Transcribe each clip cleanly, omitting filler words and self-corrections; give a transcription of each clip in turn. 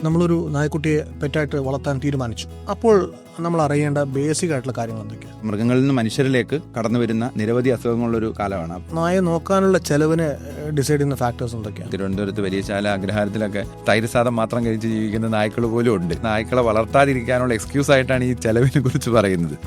നമ്മളൊരു നായ്ക്കുട്ടിയെ പെറ്റായിട്ട് വളർത്താൻ തീരുമാനിച്ചു. അപ്പോൾ നമ്മൾ അറിയേണ്ട ബേസിക് ആയിട്ടുള്ള കാര്യങ്ങൾ എന്തൊക്കെയാണ്? മൃഗങ്ങളിൽ നിന്ന് മനുഷ്യരിലേക്ക് കടന്നു വരുന്ന നിരവധി അസുഖങ്ങളുള്ളൊരു കാലമാണ്. നായ നോക്കാനുള്ള ചെലവിന് ഡിസൈഡ് ചെയ്യുന്ന ഫാക്ടേഴ്സ് എന്തൊക്കെയാണ്? തിരുവനന്തപുരത്ത് വലിയശാല അഗ്രഹാരത്തിലൊക്കെ തൈര് സാധം മാത്രം കഴിച്ച് ജീവിക്കുന്ന നായ്ക്കൾ പോലും ഉണ്ട്. നായ്ക്കളെ വളർത്താതിരിക്കാനുള്ള എക്സ്ക്യൂസ് ആയിട്ടാണ് ഈ ചെലവിനെ കുറിച്ച് പറയുന്നത്.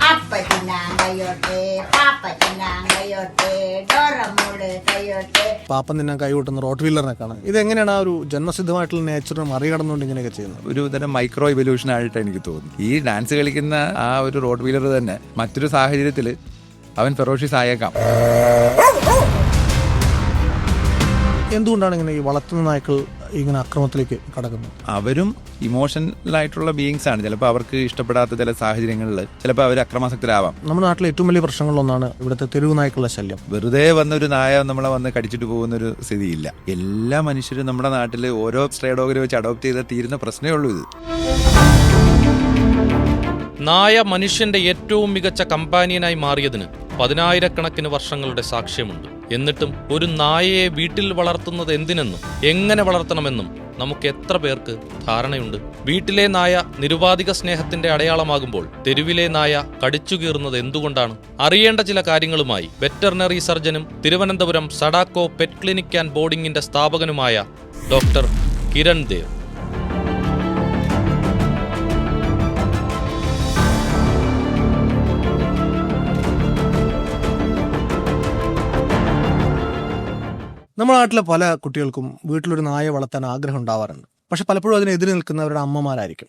പാപ്പം തിന്നാൻ കൈകൊട്ടുന്ന റോട്ട് വീലറിനെ കാണാം. ഇതെങ്ങനെയാണ് ആ ഒരു ജന്മസിദ്ധമായിട്ടുള്ള നേച്ചറിനെ മറികടന്നുകൊണ്ട് ഇങ്ങനെയൊക്കെ ചെയ്യുന്നത്? ഒരു തരം മൈക്രോ ഇവല്യൂഷൻ ആയിട്ട് എനിക്ക് തോന്നുന്നു. ഈ ഡാൻസ് കളിക്കുന്ന ആ ഒരു റോഡ് വീലർ തന്നെ മറ്റൊരു സാഹചര്യത്തിൽ അവൻ ഫെറോഷ്യസ് ആയേക്കാം. എന്തുകൊണ്ടാണ് ഇങ്ങനെ ഈ വളർത്തുന്ന നായ്ക്കൾ ഇങ്ങനെ അക്രമത്തിലേക്ക് കടക്കുന്നത്? അവരും ഇമോഷണലായിട്ടുള്ള ബീയിങ്സ് ആണ്. ചിലപ്പോൾ അവർക്ക് ഇഷ്ടപ്പെടാത്ത ചില സാഹചര്യങ്ങളിൽ ചിലപ്പോൾ അവർ അക്രമാസക്തരാവാം. നമ്മുടെ നാട്ടിലെ ഏറ്റവും വലിയ പ്രശ്നങ്ങളിലൊന്നാണ് ഇവിടുത്തെ തെരുവ് നായ്ക്കളുടെ ശല്യം. വെറുതെ വന്നൊരു നായ നമ്മളെ വന്ന് കടിച്ചിട്ട് പോകുന്നൊരു സ്ഥിതിയില്ല. എല്ലാ മനുഷ്യരും നമ്മുടെ നാട്ടിൽ ഓരോ സ്ട്രേ ഡോഗിനെ വെച്ച് അഡോപ്റ്റ് ചെയ്താൽ തീരുന്ന പ്രശ്നമേ ഉള്ളൂ ഇത്. നായ മനുഷ്യന്റെ ഏറ്റവും മികച്ച കമ്പാനിയനായി മാറിയതിന് 10,000-കണക്കിന് വർഷങ്ങളുടെ സാക്ഷ്യമുണ്ട്. എന്നിട്ടും ഒരു നായയെ വീട്ടിൽ വളർത്തുന്നത് എന്തിനെന്നും എങ്ങനെ വളർത്തണമെന്നും നമുക്ക് എത്ര പേർക്ക് ധാരണയുണ്ട്? വീട്ടിലെ നായ നിരുപാധിക സ്നേഹത്തിന്റെ അടയാളമാകുമ്പോൾ തെരുവിലെ നായ കടിച്ചുകീറുന്നത് എന്തുകൊണ്ടാണ്? അറിയേണ്ട ചില കാര്യങ്ങളുമായി വെറ്ററിനറി സർജനും Thiruvananthapuram Sadako pet clinic and ബോർഡിംഗിന്റെ സ്ഥാപകനുമായ ഡോക്ടർ കിരൺ ദേവ്. നമ്മുടെ നാട്ടിലെ പല കുട്ടികൾക്കും വീട്ടിലൊരു നായ വളർത്താൻ ആഗ്രഹം ഉണ്ടാവാറുണ്ട്. പക്ഷെ പലപ്പോഴും അതിനെതിരെ നിൽക്കുന്നവരുടെ അമ്മമാരായിരിക്കും.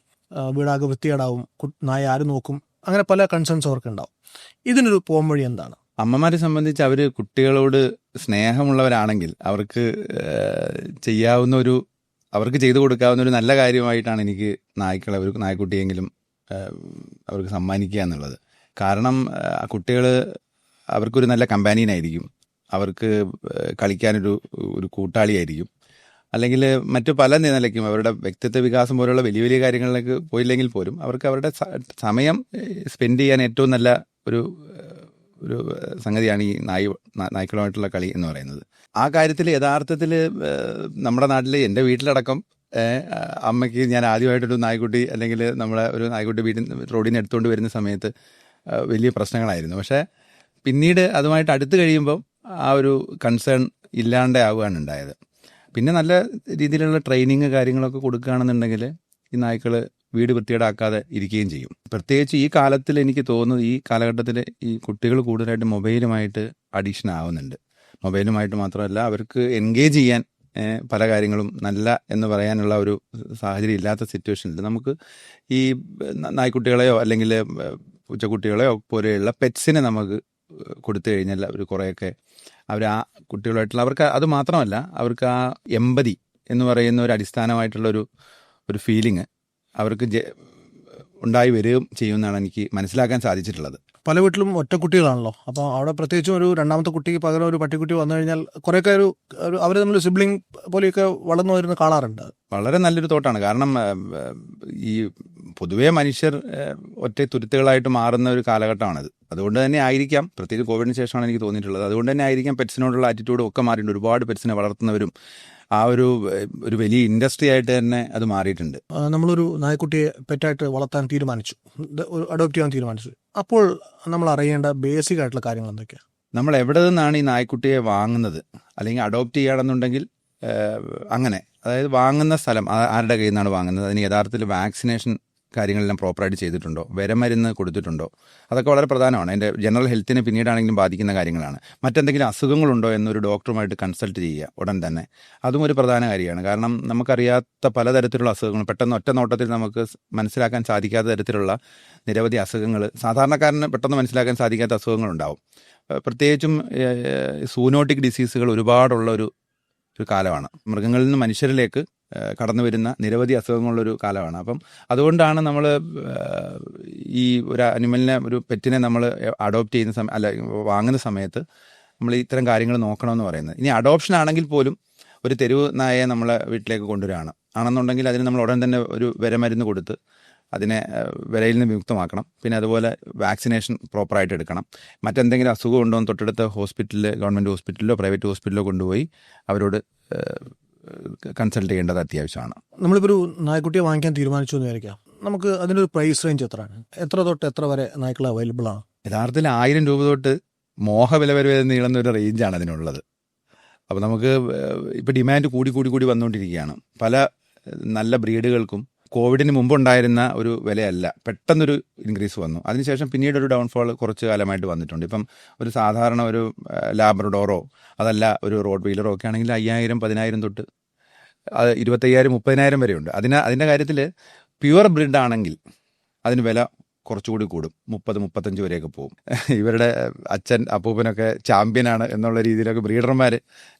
വീടാകെ വൃത്തികേടാവും, നായ ആര് നോക്കും, അങ്ങനെ പല കൺസേൺസ് അവർക്ക് ഉണ്ടാവും. ഇതിനൊരു പോംവഴി എന്താണ്? അമ്മമാരെ സംബന്ധിച്ച് അവർ കുട്ടികളോട് സ്നേഹമുള്ളവരാണെങ്കിൽ അവർക്ക് അവർക്ക് ചെയ്തു കൊടുക്കാവുന്ന ഒരു നല്ല കാര്യമായിട്ടാണ് എനിക്ക് ഒരു നായ്ക്കുട്ടിയെങ്കിലും അവർക്ക് സമ്മാനിക്കുക എന്നുള്ളത്. കാരണം ആ കുട്ടികൾ അവർക്കൊരു നല്ല കമ്പാനിയനായിരിക്കും, അവർക്ക് കളിക്കാനൊരു കൂട്ടാളിയായിരിക്കും. അല്ലെങ്കിൽ മറ്റു പല നിലയ്ക്കും അവരുടെ വ്യക്തിത്വ വികാസം പോലുള്ള വലിയ വലിയ കാര്യങ്ങളിലേക്ക് പോയില്ലെങ്കിൽ പോലും അവർക്ക് അവരുടെ സമയം സ്പെൻഡ് ചെയ്യാൻ ഏറ്റവും നല്ല ഒരു സംഗതിയാണ് ഈ നായ്ക്കളുമായിട്ടുള്ള കളി എന്ന് പറയുന്നത്. ആ കാര്യത്തിൽ യഥാർത്ഥത്തിൽ നമ്മുടെ നാട്ടിൽ എൻ്റെ വീട്ടിലടക്കം അമ്മയ്ക്ക് ഞാൻ ആദ്യമായിട്ടൊരു നായ്ക്കുട്ടി അല്ലെങ്കിൽ നമ്മളെ ഒരു നായ്ക്കുട്ടി റോഡിന് എടുത്തുകൊണ്ട് വരുന്ന സമയത്ത് വലിയ പ്രശ്നങ്ങളായിരുന്നു. പക്ഷേ പിന്നീട് അതുമായിട്ട് അടുത്ത് കഴിയുമ്പോൾ ആ ഒരു കൺസേൺ ഇല്ലാണ്ട് ആവുകയാണ് ഉണ്ടായത്. പിന്നെ നല്ല രീതിയിലുള്ള ട്രെയിനിങ് കാര്യങ്ങളൊക്കെ കൊടുക്കുകയാണെന്നുണ്ടെങ്കിൽ ഈ നായ്ക്കൾ വീട് വൃത്തികേടാക്കാതെ ഇരിക്കുകയും ചെയ്യും. പ്രത്യേകിച്ച് ഈ കാലത്തിൽ എനിക്ക് തോന്നുന്നു ഈ കാലഘട്ടത്തിൽ ഈ കുട്ടികൾ കൂടുതലായിട്ട് മൊബൈലുമായിട്ട് അഡിക്ഷൻ ആവുന്നുണ്ട്. മൊബൈലുമായിട്ട് മാത്രമല്ല അവർക്ക് എൻഗേജ് ചെയ്യാൻ പല കാര്യങ്ങളും നല്ല എന്ന് പറയാനുള്ള ഒരു സാഹചര്യം ഇല്ലാത്ത സിറ്റുവേഷനിൽ നമുക്ക് ഈ നായ്ക്കുട്ടികളെയോ അല്ലെങ്കിൽ പൂച്ചക്കുട്ടികളെയോ പോലെയുള്ള പെറ്റ്സിനെ നമുക്ക് കൊടുത്തു കഴിഞ്ഞാൽ അവർ കുറേയൊക്കെ അവർ ആ കുട്ടികളായിട്ടുള്ള അവർക്ക് അത് മാത്രമല്ല അവർക്ക് ആ എമ്പതി എന്ന് പറയുന്ന ഒരു അടിസ്ഥാനമായിട്ടുള്ള ഒരു ഫീലിംഗ് അവർക്ക് ഉണ്ടായി വരികയും ചെയ്യുമെന്നാണ് എനിക്ക് മനസ്സിലാക്കാൻ സാധിച്ചിട്ടുള്ളത്. പല വീട്ടിലും ഒറ്റ കുട്ടികളാണല്ലോ. അപ്പോൾ അവിടെ പ്രത്യേകിച്ചും ഒരു രണ്ടാമത്തെ കുട്ടിക്ക് പകരം ഒരു പട്ടിക്കുട്ടി വന്നു കഴിഞ്ഞാൽ കുറേയൊക്കെ അവർ തമ്മിൽ സിബ്ലിംഗ് പോലെയൊക്കെ വളർന്നു വരുന്ന കാണാറുണ്ട്. വളരെ നല്ലൊരു തോട്ടാണ്. കാരണം ഈ പൊതുവേ മനുഷ്യർ ഒറ്റ തുരുത്തുകളായിട്ട് മാറുന്ന ഒരു കാലഘട്ടമാണിത്. അതുകൊണ്ട് തന്നെ ആയിരിക്കാം, പ്രത്യേകിച്ച് കോവിഡിന് ശേഷമാണ് എനിക്ക് തോന്നിയിട്ടുള്ളത്, അതുകൊണ്ട് തന്നെ ആയിരിക്കാം പെറ്റ്സിനോടുള്ള ആറ്റിറ്റ്യൂഡും ഒക്കെ മാറിയിട്ടുണ്ട്. ഒരുപാട് പെറ്റ്സിനെ വളർത്തുന്നവരും ആ ഒരു വലിയ ഇൻഡസ്ട്രി ആയിട്ട് തന്നെ അത് മാറിയിട്ടുണ്ട്. നമ്മളൊരു നായ്ക്കുട്ടിയെ പെറ്റായിട്ട് വളർത്താൻ തീരുമാനിച്ചു, അഡോപ്റ്റ് ചെയ്യാൻ തീരുമാനിച്ചു. അപ്പോൾ നമ്മൾ അറിയേണ്ട ബേസിക് ആയിട്ടുള്ള കാര്യങ്ങൾ എന്തൊക്കെയാണ്? നമ്മൾ എവിടെ നിന്നാണ് ഈ നായ്ക്കുട്ടിയെ വാങ്ങുന്നത് അല്ലെങ്കിൽ അഡോപ്റ്റ് ചെയ്യുകയാണെന്നുണ്ടെങ്കിൽ അങ്ങനെ, അതായത് വാങ്ങുന്ന സ്ഥലം ആരുടെ കയ്യിൽ നിന്നാണ് വാങ്ങുന്നത്, അതിന് യഥാർത്ഥത്തിൽ വാക്സിനേഷൻ കാര്യങ്ങളെല്ലാം പ്രോപ്പറായിട്ട് ചെയ്തിട്ടുണ്ടോ, വിരമരുന്ന് കൊടുത്തിട്ടുണ്ടോ, അതൊക്കെ വളരെ പ്രധാനമാണ്. അതിൻ്റെ ജനറൽ ഹെൽത്തിനെ പിന്നീടാണെങ്കിലും ബാധിക്കുന്ന കാര്യങ്ങളാണ്. മറ്റെന്തെങ്കിലും അസുഖങ്ങളുണ്ടോ എന്നൊരു ഡോക്ടറുമായിട്ട് കൺസൾട്ട് ചെയ്യുക ഉടൻ തന്നെ, അതും ഒരു പ്രധാന കാര്യമാണ്. കാരണം നമുക്കറിയാത്ത പലതരത്തിലുള്ള അസുഖങ്ങൾ പെട്ടെന്ന് ഒറ്റ നോട്ടത്തിൽ നമുക്ക് മനസ്സിലാക്കാൻ സാധിക്കാത്ത തരത്തിലുള്ള നിരവധി അസുഖങ്ങൾ, സാധാരണക്കാരന് പെട്ടെന്ന് മനസ്സിലാക്കാൻ സാധിക്കാത്ത അസുഖങ്ങളുണ്ടാവും. പ്രത്യേകിച്ചും സൂനോട്ടിക് ഡിസീസുകൾ ഒരുപാടുള്ള ഒരു കാലമാണ്. മൃഗങ്ങളിൽ നിന്ന് മനുഷ്യരിലേക്ക് കടന്നു വരുന്ന നിരവധി അസുഖങ്ങളുള്ളൊരു കാലമാണ്. അപ്പം അതുകൊണ്ടാണ് നമ്മൾ ഈ ഒരു അനിമലിനെ, ഒരു പെറ്റിനെ നമ്മൾ അഡോപ്റ്റ് ചെയ്യുന്ന വാങ്ങുന്ന സമയത്ത് നമ്മൾ ഇത്തരം കാര്യങ്ങൾ നോക്കണമെന്ന് പറയുന്നത്. ഇനി അഡോപ്ഷൻ ആണെങ്കിൽ പോലും ഒരു തെരുവ് നായയെ നമ്മളെ വീട്ടിലേക്ക് കൊണ്ടുവരികയാണ് ആണെന്നുണ്ടെങ്കിൽ അതിന് നമ്മൾ ഉടൻ തന്നെ ഒരു വിരമരുന്ന് കൊടുത്ത് അതിനെ വിരയിൽ നിന്ന് വിമുക്തമാക്കണം. പിന്നെ അതുപോലെ വാക്സിനേഷൻ പ്രോപ്പറായിട്ട് എടുക്കണം. മറ്റെന്തെങ്കിലും അസുഖം ഉണ്ടോ എന്ന് തൊട്ടടുത്ത ഹോസ്പിറ്റലിൽ, ഗവൺമെൻറ് ഹോസ്പിറ്റലിലോ പ്രൈവറ്റ് ഹോസ്പിറ്റലിലോ കൊണ്ടുപോയി അവരോട് കൺസൾട്ട് ചെയ്യേണ്ടത് അത്യാവശ്യമാണ്. നമ്മളിപ്പോൾ ഒരു നായ്ക്കുട്ടിയെ വാങ്ങിക്കാൻ തീരുമാനിച്ചു എന്ന് വിചാരിക്കാം, നമുക്ക് അതിൻ്റെ ഒരു പ്രൈസ് റേഞ്ച് എത്രയാണ്? എത്ര തൊട്ട് എത്ര വരെ നായ്ക്കൾ അവൈലബിൾ ആണ്? യഥാർത്ഥത്തിൽ 1000 രൂപ തൊട്ട് മോഹവില വരെ നീളുന്ന ഒരു റേഞ്ചാണ് അതിനുള്ളത്. അപ്പോൾ നമുക്ക് ഇപ്പോൾ ഡിമാൻഡ് കൂടി വന്നുകൊണ്ടിരിക്കുകയാണ്. പല നല്ല ബ്രീഡുകൾക്കും കോവിഡിന് മുമ്പുണ്ടായിരുന്ന ഒരു വിലയല്ല, പെട്ടെന്നൊരു ഇൻക്രീസ് വന്നു. അതിനുശേഷം പിന്നീട് ഒരു ഡൗൺഫോൾ കുറച്ച് കാലമായിട്ട് വന്നിട്ടുണ്ട്. ഇപ്പം ഒരു സാധാരണ ഒരു ലാബ്രഡോറോ അതല്ല ഒരു റോഡ് വീലറോ ഒക്കെ ആണെങ്കിൽ 5000, 10000 തൊട്ട് 25,000, 30,000 വരെയുണ്ട്. അതിൻ്റെ കാര്യത്തിൽ പ്യുവർ ബ്രീഡ് ആണെങ്കിൽ അതിന് വില കുറച്ചുകൂടി കൂടും, 30, 35 വരെയൊക്കെ പോകും. ഇവരുടെ അച്ഛൻ അപ്പൂപ്പനൊക്കെ ചാമ്പ്യനാണ് എന്നുള്ള രീതിയിലൊക്കെ ബ്രീഡർമാർ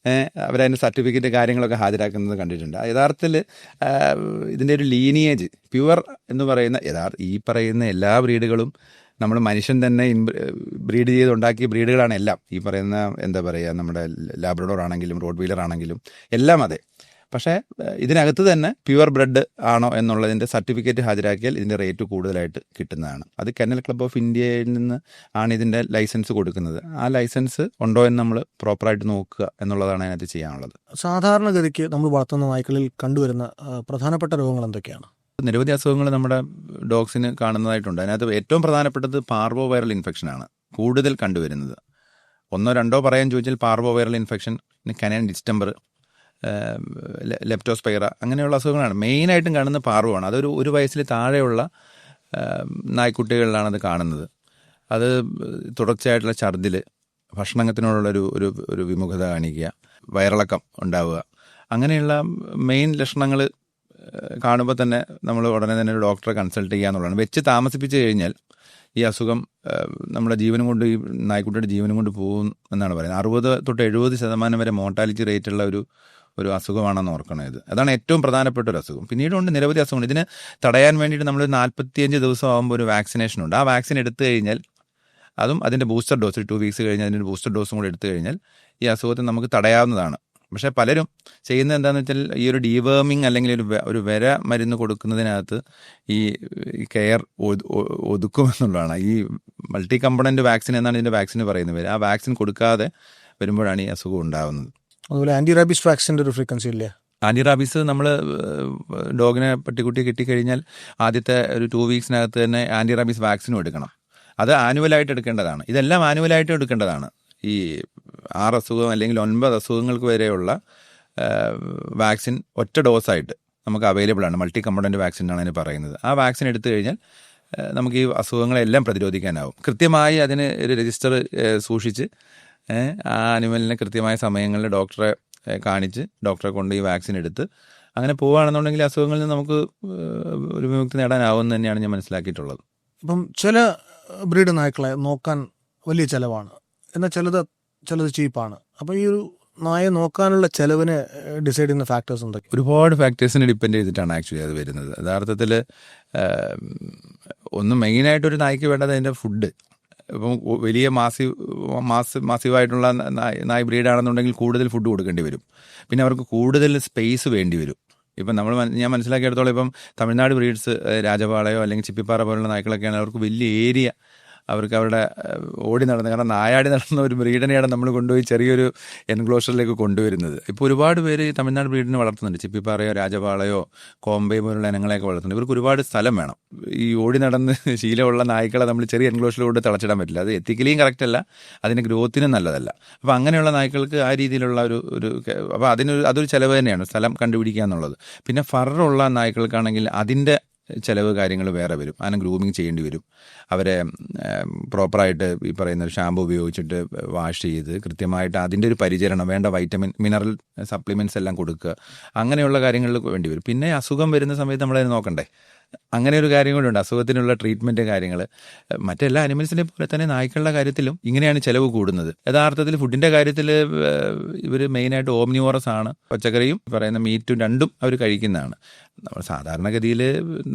അവരതിൻ്റെ സർട്ടിഫിക്കറ്റ് കാര്യങ്ങളൊക്കെ ഹാജരാക്കുന്നത് കണ്ടിട്ടുണ്ട്. യഥാർത്ഥത്തിൽ ഇതിൻ്റെ ഒരു ലീനിയേജ് പ്യുവർ എന്ന് പറയുന്ന ഈ പറയുന്ന എല്ലാ ബ്രീഡുകളും നമ്മൾ മനുഷ്യൻ തന്നെ ബ്രീഡ് ചെയ്തുണ്ടാക്കിയ ബ്രീഡുകളാണ് എല്ലാം. ഈ പറയുന്ന എന്താ പറയുക, നമ്മുടെ ലാബ്രഡോർ ആണെങ്കിലും റോഡ് വീലർ ആണെങ്കിലും എല്ലാം അതെ. പക്ഷേ ഇതിനകത്ത് തന്നെ പ്യുവർ ബ്രെഡ് ആണോ എന്നുള്ളതിൻ്റെ സർട്ടിഫിക്കറ്റ് ഹാജരാക്കിയാൽ ഇതിൻ്റെ റേറ്റ് കൂടുതലായിട്ട് കിട്ടുന്നതാണ്. അത് കെന്നൽ ക്ലബ് ഓഫ് ഇന്ത്യയിൽ നിന്ന് ആണ് ഇതിൻ്റെ ലൈസൻസ് കൊടുക്കുന്നത്. ആ ലൈസൻസ് ഉണ്ടോ എന്ന് നമ്മൾ പ്രോപ്പറായിട്ട് നോക്കുക എന്നുള്ളതാണ് അതിനകത്ത് ചെയ്യാനുള്ളത്. സാധാരണഗതിക്ക് നമ്മൾ വളർത്തുന്ന നായ്ക്കളിൽ കണ്ടുവരുന്ന പ്രധാനപ്പെട്ട രോഗങ്ങൾ എന്തൊക്കെയാണ്? നിരവധി അസുഖങ്ങൾ നമ്മുടെ ഡോഗ്സിന് കാണുന്നതായിട്ടുണ്ട്. അതിനകത്ത് ഏറ്റവും പ്രധാനപ്പെട്ടത് പാർവോ വൈറൽ ഇൻഫെക്ഷനാണ് കൂടുതൽ കണ്ടുവരുന്നത്. 1, 2 പറയാൻ ചോദിച്ചാൽ parvo viral infection, canine distemper, Leptospira, അങ്ങനെയുള്ള അസുഖങ്ങളാണ് മെയിനായിട്ടും കാണുന്ന. പാർവമാണ് അതൊരു 1 വയസ്സിൽ താഴെയുള്ള നായ്ക്കുട്ടികളിലാണ് അത് കാണുന്നത്. അത് തുടർച്ചയായിട്ടുള്ള ഛർദിൽ, ഭക്ഷണത്തിനോടുള്ളൊരു ഒരു വിമുഖത കാണിക്കുക, വയറിളക്കം ഉണ്ടാവുക, അങ്ങനെയുള്ള മെയിൻ ലക്ഷണങ്ങൾ കാണുമ്പോൾ തന്നെ നമ്മൾ ഉടനെ തന്നെ ഒരു ഡോക്ടറെ കൺസൾട്ട് ചെയ്യുക എന്നുള്ളതാണ്. വെച്ച് താമസിപ്പിച്ച് കഴിഞ്ഞാൽ ഈ അസുഖം നമ്മുടെ ജീവനും കൊണ്ട്, ഈ നായ്ക്കുട്ടിയുടെ ജീവനും കൊണ്ട് പോകും എന്നാണ് പറയുന്നത്. 60 തൊട്ട് 70% വരെ മോർട്ടാലിറ്റി റേറ്റുള്ള ഒരു അസുഖമാണെന്ന് ഓർക്കണം. അതാണ് ഏറ്റവും പ്രധാനപ്പെട്ട ഒരു അസുഖം. പിന്നീടുണ്ട് നിരവധി അസുഖങ്ങൾ. ഇതിന് തടയാൻ വേണ്ടിയിട്ട് നമ്മൾ 45 ദിവസം ആകുമ്പോൾ ഒരു വാക്സിനേഷൻ ഉണ്ട്. ആ വാക്സിൻ എടുത്തു കഴിഞ്ഞാൽ, അതും അതിൻ്റെ ബൂസ്റ്റർ ഡോസ് 2 വീക്സ് കഴിഞ്ഞ് അതിൻ്റെ ബൂസ്റ്റർ ഡോസും കൂടെ എടുത്തു കഴിഞ്ഞാൽ ഈ അസുഖത്തെ നമുക്ക് തടയാവുന്നതാണ്. പക്ഷേ പലരും ചെയ്യുന്നത് എന്താണെന്ന് വെച്ചാൽ ഈ ഒരു ഡീവേമിങ് അല്ലെങ്കിൽ ഒരു വിര മരുന്ന് കൊടുക്കുന്നതിനകത്ത് ഈ കെയർ ഒതുക്കുമെന്നുള്ളതാണ്. ഈ മൾട്ടി കമ്പണൻറ്റ് വാക്സിൻ എന്നാണ് ഇതിൻ്റെ വാക്സിന് പറയുന്നത് പേര്. ആ വാക്സിൻ കൊടുക്കാതെ വരുമ്പോഴാണ് ഈ അസുഖം ഉണ്ടാകുന്നത്. അതുപോലെ ആൻറ്റി റാബീസ് വാക്സിൻ്റെ ഒരു ഫ്രീക്വൻസി ഇല്ലേ? ആൻറ്റി റാബീസ് നമ്മൾ ഡോഗിനെ പട്ടിക്കുട്ടി കിട്ടിക്കഴിഞ്ഞാൽ ആദ്യത്തെ ഒരു 2 വീക്സിനകത്ത് തന്നെ ആൻറ്റി റാബീസ് വാക്സിനും എടുക്കണം. അത് ആനുവലായിട്ട് എടുക്കേണ്ടതാണ്. ഇതെല്ലാം ആനുവലായിട്ട് എടുക്കേണ്ടതാണ്. ഈ 6 അസുഖം അല്ലെങ്കിൽ 9 അസുഖങ്ങൾക്ക് വരെയുള്ള വാക്സിൻ ഒറ്റ ഡോസായിട്ട് നമുക്ക് അവൈലബിൾ ആണ്. മൾട്ടി കമ്പണൻറ്റ് വാക്സിൻ ആണ് അതിന് പറയുന്നത്. ആ വാക്സിൻ എടുത്തു കഴിഞ്ഞാൽ നമുക്ക് ഈ അസുഖങ്ങളെല്ലാം പ്രതിരോധിക്കാനാവും. കൃത്യമായി അതിന് ഒരു രജിസ്റ്റർ സൂക്ഷിച്ച് ആ അനിമലിനെ കൃത്യമായ സമയങ്ങളിൽ ഡോക്ടറെ കാണിച്ച് ഡോക്ടറെ കൊണ്ട് ഈ വാക്സിൻ എടുത്ത് അങ്ങനെ പോവുകയാണെന്നുണ്ടെങ്കിൽ അസുഖങ്ങളിൽ നിന്ന് നമുക്ക് ഒരു വിമുക്തി നേടാനാവുമെന്ന് തന്നെയാണ് ഞാൻ മനസ്സിലാക്കിയിട്ടുള്ളത്. ഇപ്പം ചില ബ്രീഡ് നായ്ക്കളെ നോക്കാൻ വലിയ ചിലവാണ്, എന്നാൽ ചിലത് ചീപ്പാണ്. അപ്പോൾ ഈ ഒരു നായെ നോക്കാനുള്ള ചിലവിനെ ഡിസൈഡ് ചെയ്യുന്ന ഫാക്ടേഴ്സ് എന്തൊക്കെ? ഒരുപാട് ഫാക്ടേഴ്സിനെ ഡിപ്പെൻഡ് ചെയ്തിട്ടാണ് ആക്ച്വലി അത് വരുന്നത്. യഥാർത്ഥത്തിൽ ഒന്ന് മെയിനായിട്ടൊരു നായ്ക്ക് വേണ്ടത് അതിൻ്റെ ഫുഡ്. ഇപ്പം വലിയ മാസീവായിട്ടുള്ള നായ് ബ്രീഡാണെന്നുണ്ടെങ്കിൽ കൂടുതൽ ഫുഡ് കൊടുക്കേണ്ടി വരും. പിന്നെ അവർക്ക് കൂടുതൽ സ്പേസ് വേണ്ടി വരും. ഇപ്പം ഞാൻ മനസ്സിലാക്കിയെടുത്തോളം ഇപ്പം തമിഴ്നാട് ബ്രീഡ്സ്, രാജപാളയോ അല്ലെങ്കിൽ ചിപ്പിപ്പാറ പോലുള്ള നായ്ക്കളൊക്കെയാണ് അവർക്ക് വലിയ ഏരിയ അവർക്ക് അവരുടെ ഓടി നടന്ന്, കാരണം നായാടി നടന്ന ഒരു ബ്രീഡിനെയാണ് നമ്മൾ കൊണ്ടുപോയി ചെറിയൊരു എൻക്ലോഷറിലേക്ക് കൊണ്ടുവരുന്നത്. ഇപ്പോൾ ഒരുപാട് പേര് ഈ തമിഴ്നാട് ബ്രീഡിനെ വളർത്തുന്നുണ്ട്. ചിപ്പിപ്പാറയോ രാജപാളയോ കോമ്പയോ പോലുള്ള ഇനങ്ങളെയൊക്കെ വളർത്തുന്നുണ്ട്. ഇവർക്ക് ഒരുപാട് സ്ഥലം വേണം. ഈ ഓടി നടന്ന് ശീലമുള്ള നായ്ക്കളെ നമ്മൾ ചെറിയ എൻക്ലോഷറിൽ കൊണ്ട് തളച്ചിടാൻ പറ്റില്ല. അത് എത്തിക്കലിയും കറക്റ്റ് അല്ല, അതിൻ്റെ ഗ്രോത്തിനും നല്ലതല്ല. അപ്പോൾ അങ്ങനെയുള്ള നായ്ക്കൾക്ക് ആ രീതിയിലുള്ള അപ്പോൾ അതൊരു ചിലവ് തന്നെയാണ്, സ്ഥലം കണ്ടുപിടിക്കുക എന്നുള്ളത്. പിന്നെ ഫറുള്ള നായ്ക്കൾക്കാണെങ്കിൽ അതിൻ്റെ ചിലവ് കാര്യങ്ങൾ വേറെ വരും. അതിനെ ഗ്രൂമിങ് ചെയ്യേണ്ടി വരും. അവരെ പ്രോപ്പറായിട്ട് ഈ പറയുന്ന ഒരു ഷാമ്പു ഉപയോഗിച്ചിട്ട് വാഷ് ചെയ്ത് കൃത്യമായിട്ട് അതിൻ്റെ ഒരു പരിചരണം, വേണ്ട വൈറ്റമിൻ മിനറൽ സപ്ലിമെൻറ്റ്സ് എല്ലാം കൊടുക്കുക, അങ്ങനെയുള്ള കാര്യങ്ങളിൽ വേണ്ടി വരും. പിന്നെ അസുഖം വരുന്ന സമയത്ത് നമ്മളതിനെ നോക്കണ്ടേ, അങ്ങനെ ഒരു കാര്യം കൂടെ ഉണ്ട്. അസുഖത്തിനുള്ള ട്രീറ്റ്മെൻറ്റ് കാര്യങ്ങൾ മറ്റെല്ലാ അനിമൽസിനെ പോലെ തന്നെ നായ്ക്കളുടെ കാര്യത്തിലും ഇങ്ങനെയാണ് ചിലവ് കൂടുന്നത്. യഥാർത്ഥത്തിൽ ഫുഡിൻ്റെ കാര്യത്തിൽ ഇവർ മെയിനായിട്ട് ഓംനിവോറസ് ആണ്. പച്ചക്കറിയും പറയുന്ന മീറ്റും രണ്ടും അവർ കഴിക്കുന്നതാണ്. നമ്മൾ സാധാരണഗതിയിൽ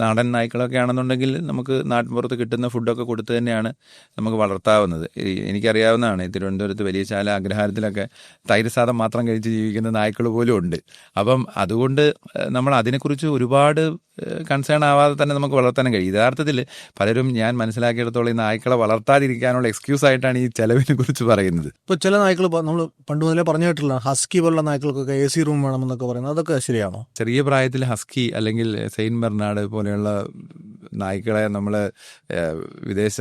നാടൻ നായ്ക്കളൊക്കെ ആണെന്നുണ്ടെങ്കിൽ നമുക്ക് നാട്ടിൻപുറത്ത് കിട്ടുന്ന ഫുഡൊക്കെ കൊടുത്ത് തന്നെയാണ് നമുക്ക് വളർത്താവുന്നത്. എനിക്കറിയാവുന്നതാണ്, തിരുവനന്തപുരത്ത് വലിയ ശാല അഗ്രഹാരത്തിലൊക്കെ തൈര് സാദം മാത്രം കഴിച്ച് ജീവിക്കുന്ന നായ്ക്കൾ പോലും ഉണ്ട്. അപ്പം അതുകൊണ്ട് നമ്മൾ അതിനെക്കുറിച്ച് ഒരുപാട് കൺസേൺ ആവാതെ കൂടാതെ തന്നെ നമുക്ക് വളർത്താനും കഴിയും. യഥാർത്ഥത്തിൽ പലരും ഞാൻ മനസ്സിലാക്കിയിടത്തോളം ഈ നായ്ക്കളെ വളർത്താതിരിക്കാനുള്ള എക്സ്ക്യൂസ് ആയിട്ടാണ് ഈ ചെലവിനെ കുറിച്ച് പറയുന്നത്. ഇപ്പോൾ ചില നായ്ക്കൾ നമ്മൾ പണ്ട് മുതലേ പറഞ്ഞു കേട്ടില്ല, ഹസ്കി പോലുള്ള നായ്ക്കൾക്കൊക്കെ AC റൂം വേണമെന്നൊക്കെ പറയുന്നത്, അതൊക്കെ ശരിയാണോ? ചെറിയ പ്രായത്തിൽ ഹസ്കി അല്ലെങ്കിൽ സെയിൻറ്റ് ബെർണാഡ് പോലെയുള്ള നായ്ക്കളെ നമ്മൾ വിദേശ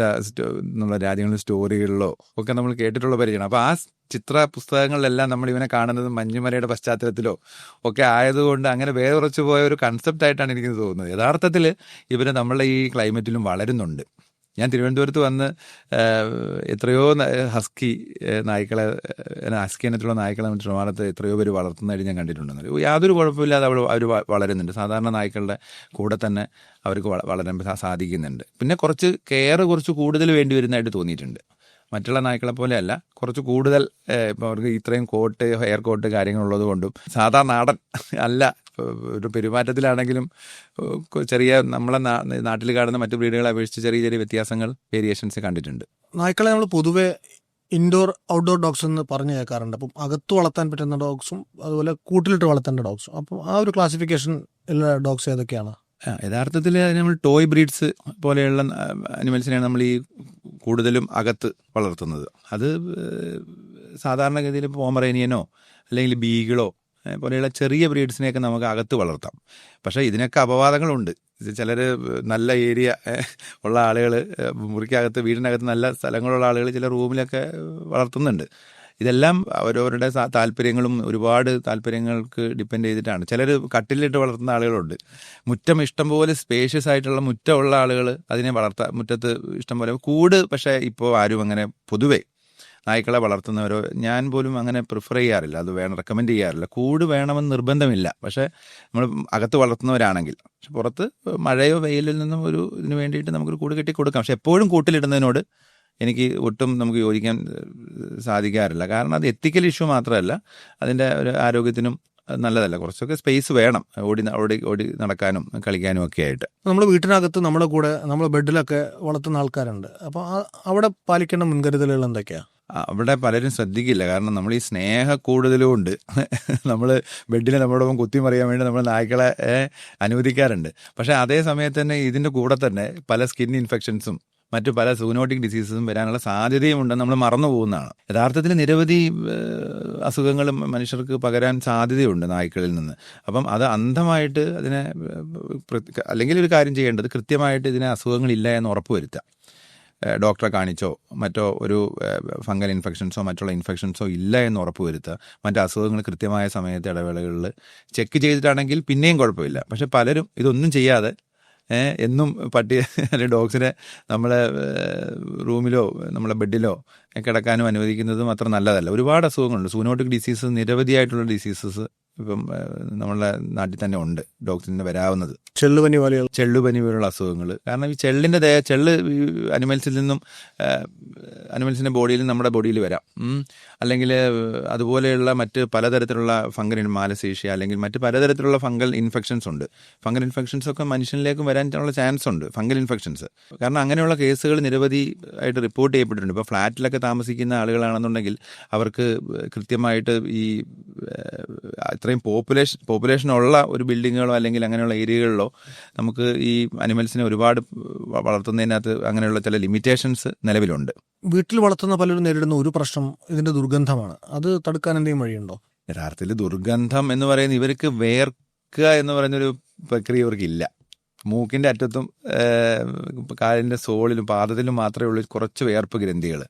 നമ്മുടെ രാജ്യങ്ങളിലെ സ്റ്റോറികളിലോ ഒക്കെ നമ്മൾ കേട്ടിട്ടുള്ള പരിചയമാണ്. അപ്പോൾ ആ ചിത്ര പുസ്തകങ്ങളിലെല്ലാം നമ്മൾ ഇവനെ കാണുന്നത് മഞ്ഞുമലയുടെ പശ്ചാത്തലത്തിലോ ഒക്കെ ആയതുകൊണ്ട് അങ്ങനെ വേറുറച്ചു പോയ ഒരു കൺസെപ്റ്റ് ആയിട്ടാണ് എനിക്ക് തോന്നുന്നത്. യഥാർത്ഥത്തിൽ ഇവർ നമ്മളുടെ ഈ ക്ലൈമറ്റിലും വളരുന്നുണ്ട്. ഞാൻ തിരുവനന്തപുരത്ത് വന്ന് എത്രയോ ഹസ്കി നായ്ക്കളെ, ഹസ്കി ഇനത്തിലുള്ള നായ്ക്കളെ ട്രിവാൻഡ്രത്ത് എത്രയോ പേര് വളർത്തുന്നതായിട്ട് ഞാൻ കണ്ടിട്ടുണ്ടെന്ന്. യാതൊരു കുഴപ്പമില്ലാതെ അവർ വളരുന്നുണ്ട്. സാധാരണ നായ്ക്കളുടെ കൂടെ തന്നെ അവർക്ക് വളരാൻ സാധിക്കുന്നുണ്ട്. പിന്നെ കുറച്ച് കെയർ കുറച്ച് കൂടുതൽ വേണ്ടി വരുന്നതായിട്ട് തോന്നിയിട്ടുണ്ട്. മറ്റുള്ള നായ്ക്കളെ പോലെയല്ല, കുറച്ച് കൂടുതൽ ഇപ്പോൾ അവർക്ക് ഇത്രയും കോട്ട്, ഹെയർ കോട്ട് കാര്യങ്ങളുള്ളത് കൊണ്ടും സാധാരണ നാടൻ അല്ല. ഒരു പെരുമാറ്റത്തിലാണെങ്കിലും ചെറിയ നമ്മളെ നാട്ടിൽ കാണുന്ന മറ്റു ബ്രീഡുകളെ അപേക്ഷിച്ച് ചെറിയ ചെറിയ വ്യത്യാസങ്ങൾ, വേരിയേഷൻസ് കണ്ടിട്ടുണ്ട്. നായ്ക്കളെ നമ്മൾ പൊതുവെ ഇൻഡോർ ഔട്ട്ഡോർ ഡോഗ്സ് എന്ന് പറഞ്ഞു കേൾക്കാറുണ്ട്. അപ്പം അകത്ത് വളർത്താൻ പറ്റുന്ന ഡോഗ്സും അതുപോലെ കൂട്ടിലിട്ട് വളർത്തേണ്ട ഡോഗ്സും. അപ്പം ആ ഒരു ക്ലാസിഫിക്കേഷൻ ഉള്ള ഡോഗ്സ് ഏതൊക്കെയാണ്? യഥാർത്ഥത്തിൽ നമ്മൾ ടോയ് ബ്രീഡ്സ് പോലെയുള്ള അനിമൽസിനെയാണ് നമ്മൾ ഈ കൂടുതലും അകത്ത് വളർത്തുന്നത്. അത് സാധാരണഗതിയിൽ പോമറേനിയനോ അല്ലെങ്കിൽ ബീഗിളോ പോലെയുള്ള ചെറിയ ബ്രീഡ്സിനെയൊക്കെ നമുക്ക് അകത്ത് വളർത്താം. പക്ഷേ ഇതിനൊക്കെ അപവാദങ്ങളുണ്ട്. ചിലർ നല്ല ഏരിയ ഉള്ള ആളുകൾ, മുറിക്കകത്ത് വീടിനകത്ത് നല്ല സ്ഥലങ്ങളുള്ള ആളുകൾ ചില റൂമിലൊക്കെ വളർത്തുന്നുണ്ട്. ഇതെല്ലാം അവരവരുടെ താല്പര്യങ്ങളും ഒരുപാട് താല്പര്യങ്ങൾക്ക് ഡിപ്പെൻഡ് ചെയ്തിട്ടാണ്. ചിലർ കട്ടിലിട്ട് വളർത്തുന്ന ആളുകളുണ്ട്. മുറ്റം ഇഷ്ടംപോലെ സ്പേഷ്യസ് ആയിട്ടുള്ള മുറ്റമുള്ള ആളുകൾ അതിനെ മുറ്റത്ത് ഇഷ്ടംപോലെ കൂട്. പക്ഷേ ഇപ്പോൾ ആരും അങ്ങനെ പൊതുവേ നായ്ക്കളെ വളർത്തുന്നവരോ ഞാൻ പോലും അങ്ങനെ പ്രിഫർ ചെയ്യാറില്ല, അത് റെക്കമെൻഡ് ചെയ്യാറില്ല. കൂട് വേണമെന്ന് നിർബന്ധമില്ല. പക്ഷേ നമ്മൾ അകത്ത് വളർത്തുന്നവരാണെങ്കിൽ, പക്ഷെ പുറത്ത് മഴയോ വെയിലിൽ നിന്നും ഒരു ഇതിന് വേണ്ടിയിട്ട് നമുക്കൊരു കൂട് കെട്ടി കൊടുക്കാം. പക്ഷെ എപ്പോഴും കൂട്ടിലിടുന്നതിനോട് എനിക്ക് ഒട്ടും നമുക്ക് യോജിക്കാൻ സാധിക്കാറില്ല. കാരണം അത് എത്തിക്കൽ ഇഷ്യൂ മാത്രമല്ല, അതിൻ്റെ ഒരു ആരോഗ്യത്തിനും നല്ലതല്ല. കുറച്ചൊക്കെ സ്പേസ് വേണം ഓടി നടക്കാനും കളിക്കാനും ഒക്കെ ആയിട്ട്. നമ്മൾ വീട്ടിനകത്ത് നമ്മുടെ കൂടെ നമ്മൾ ബെഡിലൊക്കെ വളർത്തുന്ന ആൾക്കാരുണ്ട്. അപ്പോൾ അവിടെ പാലിക്കേണ്ട മുൻകരുതലുകൾ എന്തൊക്കെയാണ്? അവിടെ പലരും ശ്രദ്ധിക്കില്ല. കാരണം നമ്മൾ ഈ സ്നേഹ കൂടുതലും ഉണ്ട്. നമ്മൾ ബെഡിൽ നമ്മളോടൊപ്പം കുത്തിമറിയാൻ വേണ്ടി നമ്മൾ നായ്ക്കളെ അനുവദിക്കാറുണ്ട്. പക്ഷേ അതേ സമയത്ത് തന്നെ ഇതിൻ്റെ കൂടെ തന്നെ പല സ്കിൻ ഇൻഫെക്ഷൻസും മറ്റു പല സൂനോട്ടിക് ഡിസീസസും വരാനുള്ള സാധ്യതയും ഉണ്ടെന്ന് നമ്മൾ മറന്നു പോകുന്നതാണ്. യഥാർത്ഥത്തിൽ നിരവധി അസുഖങ്ങളും മനുഷ്യർക്ക് പകരാൻ സാധ്യതയുണ്ട് നായ്ക്കളിൽ നിന്ന്. അപ്പം അത് അന്ധമായിട്ട് അതിനെ, അല്ലെങ്കിൽ ഒരു കാര്യം ചെയ്യേണ്ടത് കൃത്യമായിട്ട് ഇതിനെ അസുഖങ്ങളില്ല എന്ന് ഉറപ്പുവരുത്തുക. ഡോക്ടറെ കാണിച്ചോ മറ്റോ ഒരു ഫംഗൽ ഇൻഫെക്ഷൻസോ മറ്റുള്ള ഇൻഫെക്ഷൻസോ ഇല്ല എന്ന് ഉറപ്പുവരുത്തുക. മറ്റ് അസുഖങ്ങൾ കൃത്യമായ സമയത്ത് ഇടവേളകളിൽ ചെക്ക് ചെയ്തിട്ടാണെങ്കിൽ പിന്നെയും കുഴപ്പമില്ല. പക്ഷെ പലരും ഇതൊന്നും ചെയ്യാതെ എന്നും പട്ടി അല്ലെങ്കിൽ ഡോഗ്സിനെ നമ്മളെ റൂമിലോ നമ്മളെ ബെഡിലോ കിടക്കാനും അനുവദിക്കുന്നതും അത്ര നല്ലതല്ല. ഒരുപാട് അസുഖങ്ങളുണ്ട്. സൂനോട്ടിക് ഡിസീസസ്, നിരവധിയായിട്ടുള്ള ഡിസീസസ് ഇപ്പം നമ്മളുടെ നാട്ടിൽ തന്നെ ഉണ്ട് ഡോഗ്സിന് വരാവുന്നത്. ചെള്ളുപനി പോലുള്ള അസുഖങ്ങൾ. കാരണം ഈ ചെള്ള് അനിമൽസിൽ നിന്നും അനിമൽസിൻ്റെ ബോഡിയിൽ നിന്നും നമ്മുടെ ബോഡിയിൽ വരാം. അല്ലെങ്കിൽ അതുപോലെയുള്ള മറ്റ് പലതരത്തിലുള്ള ഫംഗൽ മാലസീഷ്യ അല്ലെങ്കിൽ മറ്റ് പലതരത്തിലുള്ള ഫംഗൽ ഇൻഫെക്ഷൻസ് ഉണ്ട്. ഫംഗൽ ഇൻഫെക്ഷൻസ് ഒക്കെ മനുഷ്യനിലേക്കും വരാനുള്ള ചാൻസ് ഉണ്ട്, ഫംഗൽ ഇൻഫെക്ഷൻസ്. കാരണം അങ്ങനെയുള്ള കേസുകൾ നിരവധി ആയിട്ട് റിപ്പോർട്ട് ചെയ്യപ്പെട്ടിട്ടുണ്ട്. ഇപ്പോൾ ഫ്ലാറ്റിലൊക്കെ താമസിക്കുന്ന ആളുകളാണെന്നുണ്ടെങ്കിൽ അവർക്ക് കൃത്യമായിട്ട് ഈ ഇത്രയും പോപ്പുലേഷനുള്ള ഒരു ബിൽഡിങ്ങുകളോ അല്ലെങ്കിൽ അങ്ങനെയുള്ള ഏരിയകളിലോ നമുക്ക് ഈ അനിമൽസിനെ ഒരുപാട് വളർത്തുന്നതിനകത്ത് അങ്ങനെയുള്ള ചില ലിമിറ്റേഷൻസ് നിലവിലുണ്ട്. വീട്ടിൽ വളർത്തുന്ന പലരും നേരിടുന്ന ഒരു പ്രശ്നം ഇതിന്റെ ദുർഗന്ധമാണ്. അത് തടുക്കാൻ എന്തെങ്കിലും വഴിയുണ്ടോ? യഥാർത്ഥത്തിൽ ദുർഗന്ധം എന്ന് പറയുന്നത് ഇവർക്ക് വേർക്കുക എന്ന് പറയുന്നൊരു പ്രക്രിയ ഇവർക്കില്ല. മൂക്കിൻ്റെ അറ്റത്തും കാലിൻ്റെ സോളിലും പാദത്തിലും മാത്രമേ ഉള്ളൂ കുറച്ച് വേർപ്പ് ഗ്രന്ഥികൾ.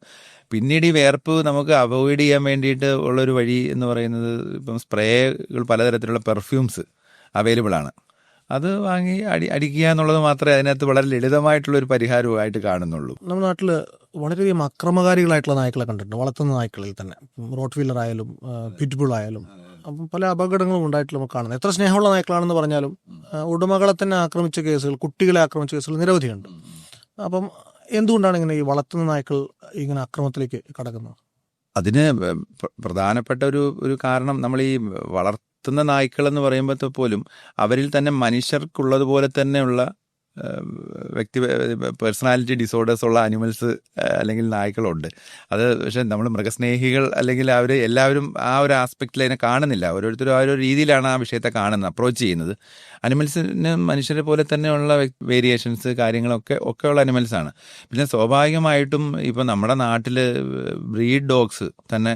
പിന്നീട് ഈ വേർപ്പ് നമുക്ക് അവോയ്ഡ് ചെയ്യാൻ വേണ്ടിയിട്ട് ഉള്ളൊരു വഴി എന്ന് പറയുന്നത് ഇപ്പം സ്പ്രേകൾ, പലതരത്തിലുള്ള പെർഫ്യൂംസ് അവൈലബിൾ ആണ്. അത് വാങ്ങി അടിക്കുക എന്നുള്ളത് മാത്രമേ അതിനകത്ത് വളരെ ലളിതമായിട്ടുള്ളൊരു പരിഹാരമായിട്ട് കാണുന്നുള്ളൂ. നമ്മുടെ നാട്ടിൽ വളരെയധികം അക്രമകാരികളായിട്ടുള്ള നായ്ക്കളെ കണ്ടിട്ടുണ്ട്, വളർത്തുന്ന നായ്ക്കളിൽ തന്നെ. റോട്ട് വീലർ ആയാലും പിറ്റ്ബുൾ ആയാലും അപ്പം പല അപകടങ്ങളും ഉണ്ടായിട്ടുള്ള നമുക്ക് കാണുന്നത്. എത്ര സ്നേഹമുള്ള നായ്ക്കളാണെന്ന് പറഞ്ഞാലും ഉടമകളെ തന്നെ ആക്രമിച്ച കേസുകൾ, കുട്ടികളെ ആക്രമിച്ച കേസുകൾ നിരവധിയുണ്ട്. അപ്പം എന്തുകൊണ്ടാണ് ഇങ്ങനെ ഈ വളർത്തുന്ന നായ്ക്കൾ ഇങ്ങനെ അക്രമത്തിലേക്ക് കടക്കുന്നത്? അതിന് പ്രധാനപ്പെട്ട ഒരു കാരണം, നമ്മൾ ഈ വളർത്തുന്ന നായ്ക്കൾ എന്ന് പറയുമ്പോൾ പോലും അവരിൽ തന്നെ മനുഷ്യർക്കുള്ളതുപോലെ തന്നെയുള്ള വ്യക്തി പേഴ്സണാലിറ്റി ഡിസോർഡേഴ്സ് ഉള്ള അനിമൽസ് അല്ലെങ്കിൽ നായ്ക്കളുണ്ട്. അത് പക്ഷെ നമ്മൾ മൃഗസ്നേഹികൾ അല്ലെങ്കിൽ അവർ എല്ലാവരും ആ ഒരു ആസ്പെക്റ്റിൽ അതിനെ കാണുന്നില്ല. ഓരോരുത്തരും ആ ഒരു രീതിയിലാണ് ആ വിഷയത്തെ കാണുന്നത്, അപ്രോച്ച് ചെയ്യുന്നത്. അനിമൽസിന് മനുഷ്യരെ പോലെ തന്നെയുള്ള വേരിയേഷൻസ് ഒക്കെ ഉള്ള അനിമൽസാണ്. പിന്നെ സ്വാഭാവികമായിട്ടും ഇപ്പം നമ്മുടെ നാട്ടിൽ ബ്രീഡ് ഡോഗ്സ് തന്നെ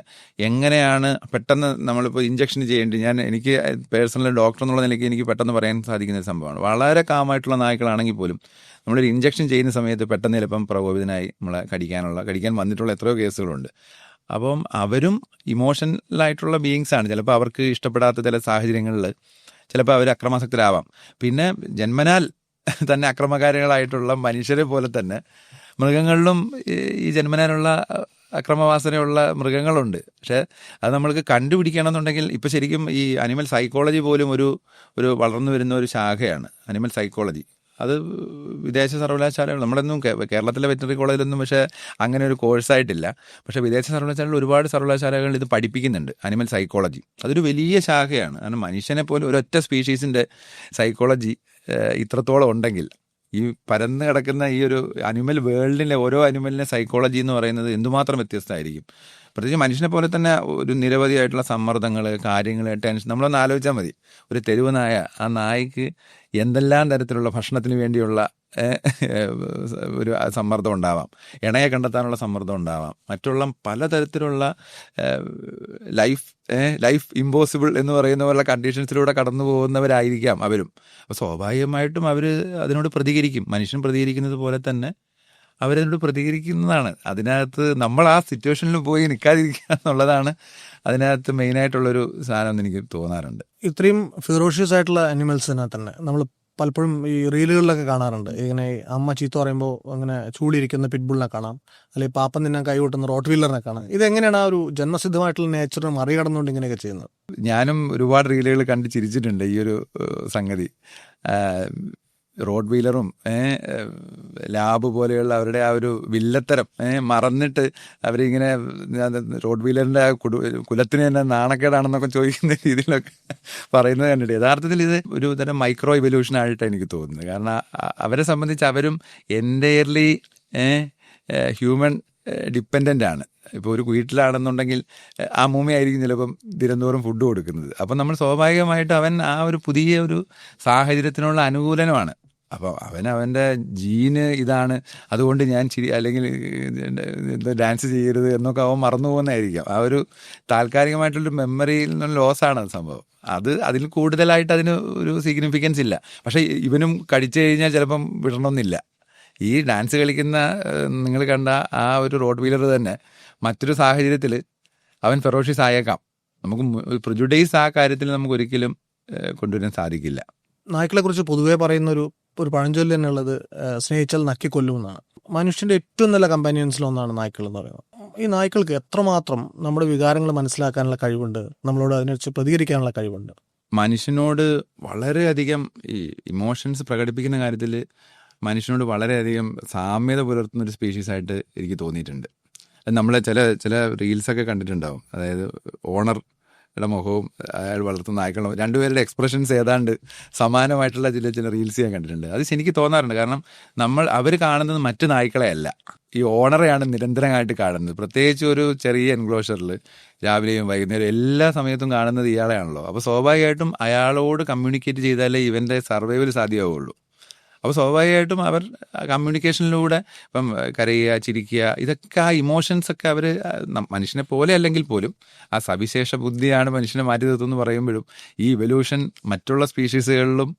എങ്ങനെയാണ് പെട്ടെന്ന് നമ്മളിപ്പോൾ ഇഞ്ചക്ഷൻ ചെയ്യേണ്ടി, എനിക്ക് പേഴ്സണൽ ഡോക്ടർ എന്നുള്ള നിലയ്ക്ക് എനിക്ക് പെട്ടെന്ന് പറയാൻ സാധിക്കുന്ന ഒരു സംഭവമാണ്. വളരെ കാമായിട്ടുള്ള നായ്ക്കളാണെങ്കിൽ പോലും നമ്മളൊരു ഇഞ്ചക്ഷൻ ചെയ്യുന്ന സമയത്ത് പെട്ടെന്ന് ചിലപ്പം പ്രകോപിതനായി നമ്മളെ കടിക്കാൻ വന്നിട്ടുള്ള എത്രയോ കേസുകളുണ്ട്. അപ്പം അവരും ഇമോഷണലായിട്ടുള്ള ബീയിങ്സാണ്. ചിലപ്പോൾ അവർക്ക് ഇഷ്ടപ്പെടാത്ത ചില സാഹചര്യങ്ങളിൽ ചിലപ്പോൾ അവർ അക്രമാസക്തരാവാം. പിന്നെ ജന്മനാൽ തന്നെ അക്രമകാരികളായിട്ടുള്ള മനുഷ്യരെ പോലെ തന്നെ മൃഗങ്ങളിലും ഈ ജന്മനാലുള്ള അക്രമവാസനയുള്ള മൃഗങ്ങളുണ്ട്. പക്ഷേ അത് നമ്മൾക്ക് കണ്ടുപിടിക്കണം എന്നുണ്ടെങ്കിൽ ഇപ്പോൾ ശരിക്കും ഈ അനിമൽ സൈക്കോളജി പോലും ഒരു വളർന്നു വരുന്ന ഒരു ശാഖയാണ് അനിമൽ സൈക്കോളജി. അത് വിദേശ സർവകലാശാലകൾ, നമ്മളൊന്നും കേരളത്തിലെ വെറ്ററിനറി കോളേജിലൊന്നും പക്ഷേ അങ്ങനെ ഒരു കോഴ്സായിട്ടില്ല. പക്ഷേ വിദേശ സർവകലാശാലകൾ ഒരുപാട് സർവകലാശാലകൾ ഇത് പഠിപ്പിക്കുന്നുണ്ട്, അനിമൽ സൈക്കോളജി. അതൊരു വലിയ ശാഖയാണ്. കാരണം മനുഷ്യനെ പോലും ഒരൊറ്റ സ്പീഷീസിൻ്റെ സൈക്കോളജി ഇത്രത്തോളം ഉണ്ടെങ്കിൽ ഈ പരന്ന് കിടക്കുന്ന ഈ ഒരു അനിമൽ വേൾഡിലെ ഓരോ അനിമലിൻ്റെ സൈക്കോളജി എന്ന് പറയുന്നത് എന്തുമാത്രം വ്യത്യസ്തമായിരിക്കും. പ്രത്യേകിച്ച് മനുഷ്യനെ പോലെ തന്നെ ഒരു നിരവധിയായിട്ടുള്ള സമ്മർദ്ദങ്ങൾ, കാര്യങ്ങൾ, ടെൻഷൻ. നമ്മളൊന്ന് ആലോചിച്ചാൽ മതി, ഒരു തെരുവ് നായ, ആ നായ്ക്ക് എന്തെല്ലാം തരത്തിലുള്ള ഭക്ഷണത്തിന് വേണ്ടിയുള്ള ഒരു സമ്മർദ്ദം ഉണ്ടാവാം, ഇണയെ കണ്ടെത്താനുള്ള സമ്മർദ്ദം ഉണ്ടാവാം, മറ്റുള്ള പലതരത്തിലുള്ള ലൈഫ് ഇമ്പോസിബിൾ എന്ന് പറയുന്ന പോലുള്ള കണ്ടീഷൻസിലൂടെ കടന്നു പോകുന്നവരായിരിക്കാം അവരും. അപ്പോൾ സ്വാഭാവികമായിട്ടും അവർ അതിനോട് പ്രതികരിക്കും. മനുഷ്യൻ പ്രതികരിക്കുന്നത് പോലെ തന്നെ അവരതിനോട് പ്രതികരിക്കുന്നതാണ്. അതിനകത്ത് നമ്മൾ ആ സിറ്റുവേഷനിൽ പോയി നിൽക്കാതിരിക്കുക എന്നുള്ളതാണ് അതിനകത്ത് മെയിനായിട്ടുള്ളൊരു സാധനം എന്ന് എനിക്ക് തോന്നാറുണ്ട്. ഇത്രയും ഫിറോഷ്യസ് ആയിട്ടുള്ള അനിമൽസിനെ തന്നെ നമ്മൾ പലപ്പോഴും ഈ റീലുകളിലൊക്കെ കാണാറുണ്ട്. ഇങ്ങനെ അമ്മ ചീത്ത പറയുമ്പോൾ അങ്ങനെ ചൂടിയിരിക്കുന്ന പിറ്റ്ബുളിനെ കാണാം, അല്ലെങ്കിൽ പാപ്പൻ തിന്നാൻ കൈകൊട്ടുന്ന റോട്ട് വീലറിനെ കാണാം. ഇതെങ്ങനെയാണ് ആ ഒരു ജന്മസിദ്ധമായിട്ടുള്ള നേച്ചറിനെ മറികടന്നുകൊണ്ട് ഇങ്ങനെയൊക്കെ ചെയ്യുന്നത്? ഞാനും ഒരുപാട് റീലുകൾ കണ്ട് ചിരിച്ചിട്ടുണ്ട് ഈ ഒരു സംഗതി. റോഡ് വീലറും ലാബ് പോലെയുള്ള അവരുടെ ആ ഒരു വില്ലത്തരം മറന്നിട്ട് അവരിങ്ങനെ റോഡ് വീലറിൻ്റെ ആ കുലത്തിന് തന്നെ നാണക്കേടാണെന്നൊക്കെ ചോദിക്കുന്ന രീതിയിലൊക്കെ പറയുന്നത് കണ്ടിട്ട് യഥാർത്ഥത്തിൽ ഇത് ഒരു തരം മൈക്രോ ഇവല്യൂഷനായിട്ടാണ് എനിക്ക് തോന്നുന്നത്. കാരണം അവരെ സംബന്ധിച്ച് അവരും എൻറ്റയർലി ഹ്യൂമൻ ഡിപ്പെൻഡൻ്റ് ആണ്. ഇപ്പോൾ ഒരു വീട്ടിലാണെന്നുണ്ടെങ്കിൽ ആ മൂമ്മയായിരിക്കും ചിലപ്പം ദിനംതോറും ഫുഡ് കൊടുക്കുന്നത്. അപ്പം നമ്മൾ സ്വാഭാവികമായിട്ട് അവൻ ആ ഒരു പുതിയ ഒരു സാഹചര്യത്തിനുള്ള അനുകൂലനമാണ്. അപ്പോൾ അവൻ്റെ ജീന് ഇതാണ്, അതുകൊണ്ട് ഞാൻ അല്ലെങ്കിൽ ഡാൻസ് ചെയ്യരുത് എന്നൊക്കെ അവൻ മറന്നു പോകുന്നതായിരിക്കാം. ആ ഒരു താൽക്കാലികമായിട്ടുള്ളൊരു മെമ്മറിയിൽ നിന്നുള്ള ലോസാണ് അത് സംഭവം. അതിൽ കൂടുതലായിട്ട് അതിന് ഒരു സിഗ്നിഫിക്കൻസ് ഇല്ല. പക്ഷേ ഇവനും കടിച്ചു കഴിഞ്ഞാൽ ചിലപ്പം വിടണമെന്നില്ല. ഈ ഡാൻസ് കളിക്കുന്ന നിങ്ങൾ കണ്ട ആ ഒരു റോഡ് വീലർ തന്നെ മറ്റൊരു സാഹചര്യത്തിൽ അവൻ ഫെറോഷ്യസ് ആയേക്കാം. നമുക്ക് പ്രിജുഡൈസ് ആ കാര്യത്തിൽ നമുക്ക് ഒരിക്കലും കൊണ്ടുവരാൻ സാധിക്കില്ല. നായ്ക്കളെ കുറിച്ച് പൊതുവേ പറയുന്ന ഒരു പഴഞ്ചൊല്ല് തന്നെ ഉള്ളത് സ്നേഹിച്ചാൽ നക്കിക്കൊല്ലും എന്നാണ്. മനുഷ്യന്റെ ഏറ്റവും നല്ല കമ്പാനിയൻസിലൊന്നാണ് നായ്ക്കൾ എന്ന് പറയുന്നത്. ഈ നായ്ക്കൾക്ക് എത്രമാത്രം നമ്മുടെ വികാരങ്ങൾ മനസ്സിലാക്കാനുള്ള കഴിവുണ്ട്, നമ്മളോട് അതിനെക്കുറിച്ച് പ്രതികരിക്കാനുള്ള കഴിവുണ്ട്? മനുഷ്യനോട് വളരെയധികം ഈ ഇമോഷൻസ് പ്രകടിപ്പിക്കുന്ന കാര്യത്തിൽ മനുഷ്യനോട് വളരെയധികം സാമ്യത പുലർത്തുന്ന ഒരു സ്പീഷീസായിട്ട് എനിക്ക് തോന്നിയിട്ടുണ്ട്. നമ്മൾ ചില റീൽസൊക്കെ കണ്ടിട്ടുണ്ടാവും. അതായത് ഓണറുടെ മുഖവും അയാൾ വളർത്തുന്ന നായ്ക്കളും രണ്ടുപേരുടെ എക്സ്പ്രഷൻസ് ഏതാണ്ട് സമാനമായിട്ടുള്ള ചില റീൽസ് ഞാൻ കണ്ടിട്ടുണ്ട്. അത് എനിക്ക് തോന്നാറുണ്ട്. കാരണം അവർ കാണുന്നത് മറ്റു നായ്ക്കളെ അല്ല, ഈ ഓണറെയാണ് നിരന്തരമായിട്ട് കാണുന്നത്. പ്രത്യേകിച്ച് ഒരു ചെറിയ എൻക്ലോഷറിൽ രാവിലെയും വൈകുന്നേരം എല്ലാ സമയത്തും കാണുന്നത് ഇയാളെയാണല്ലോ. അപ്പോൾ സ്വാഭാവികമായിട്ടും അയാളോട് കമ്മ്യൂണിക്കേറ്റ് ചെയ്താലേ ഇവൻ്റെ സർവൈവൽ സാധ്യമാവുള്ളൂ. അപ്പോൾ സ്വാഭാവികമായിട്ടും അവർ കമ്മ്യൂണിക്കേഷനിലൂടെ ഇപ്പം കരയുക, ചിരിക്കുക, ഇതൊക്കെ ആ ഇമോഷൻസൊക്കെ അവർ മനുഷ്യനെ പോലെ അല്ലെങ്കിൽ പോലും ആ സവിശേഷ ബുദ്ധിയാണ് മനുഷ്യനെ മാറ്റി നിർത്തുമെന്ന് പറയുമ്പോഴും ഈ ഇവല്യൂഷൻ മറ്റുള്ള സ്പീഷീസുകളിലും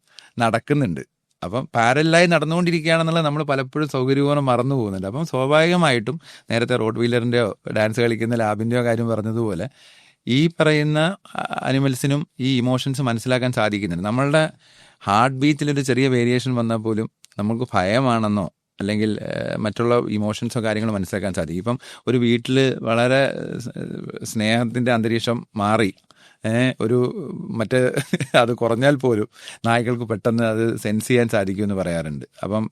നടക്കുന്നുണ്ട്. അപ്പം പാരലായി നടന്നുകൊണ്ടിരിക്കുകയാണെന്നുള്ളത് നമ്മൾ പലപ്പോഴും സൗകര്യപൂർവ്വം മറന്നു പോകുന്നുണ്ട്. അപ്പം സ്വാഭാവികമായിട്ടും നേരത്തെ റോഡ് വീലറിൻ്റെയോ ഡാൻസ് കളിക്കുന്ന ലാബിൻ്റെയോ കാര്യം പറഞ്ഞതുപോലെ ഈ പറയുന്ന അനിമൽസിനും ഈ ഇമോഷൻസ് മനസ്സിലാക്കാൻ സാധിക്കുന്നുണ്ട്. നമ്മളുടെ ഹാർട്ട് ബീറ്റിലൊരു ചെറിയ വേരിയേഷൻ വന്നാൽ പോലും നമുക്ക് ഭയമാണെന്നോ അല്ലെങ്കിൽ മറ്റുള്ള ഇമോഷൻസോ കാര്യങ്ങളോ മനസ്സിലാക്കാൻ സാധിക്കും. ഇപ്പം ഒരു വീട്ടിൽ വളരെ സ്നേഹത്തിൻ്റെ അന്തരീക്ഷം മാറി അത് കുറഞ്ഞാൽ പോലും നായ്ക്കൾക്ക് പെട്ടെന്ന് അത് സെൻസ് ചെയ്യാൻ സാധിക്കുമെന്ന് പറയാറുണ്ട്. അപ്പം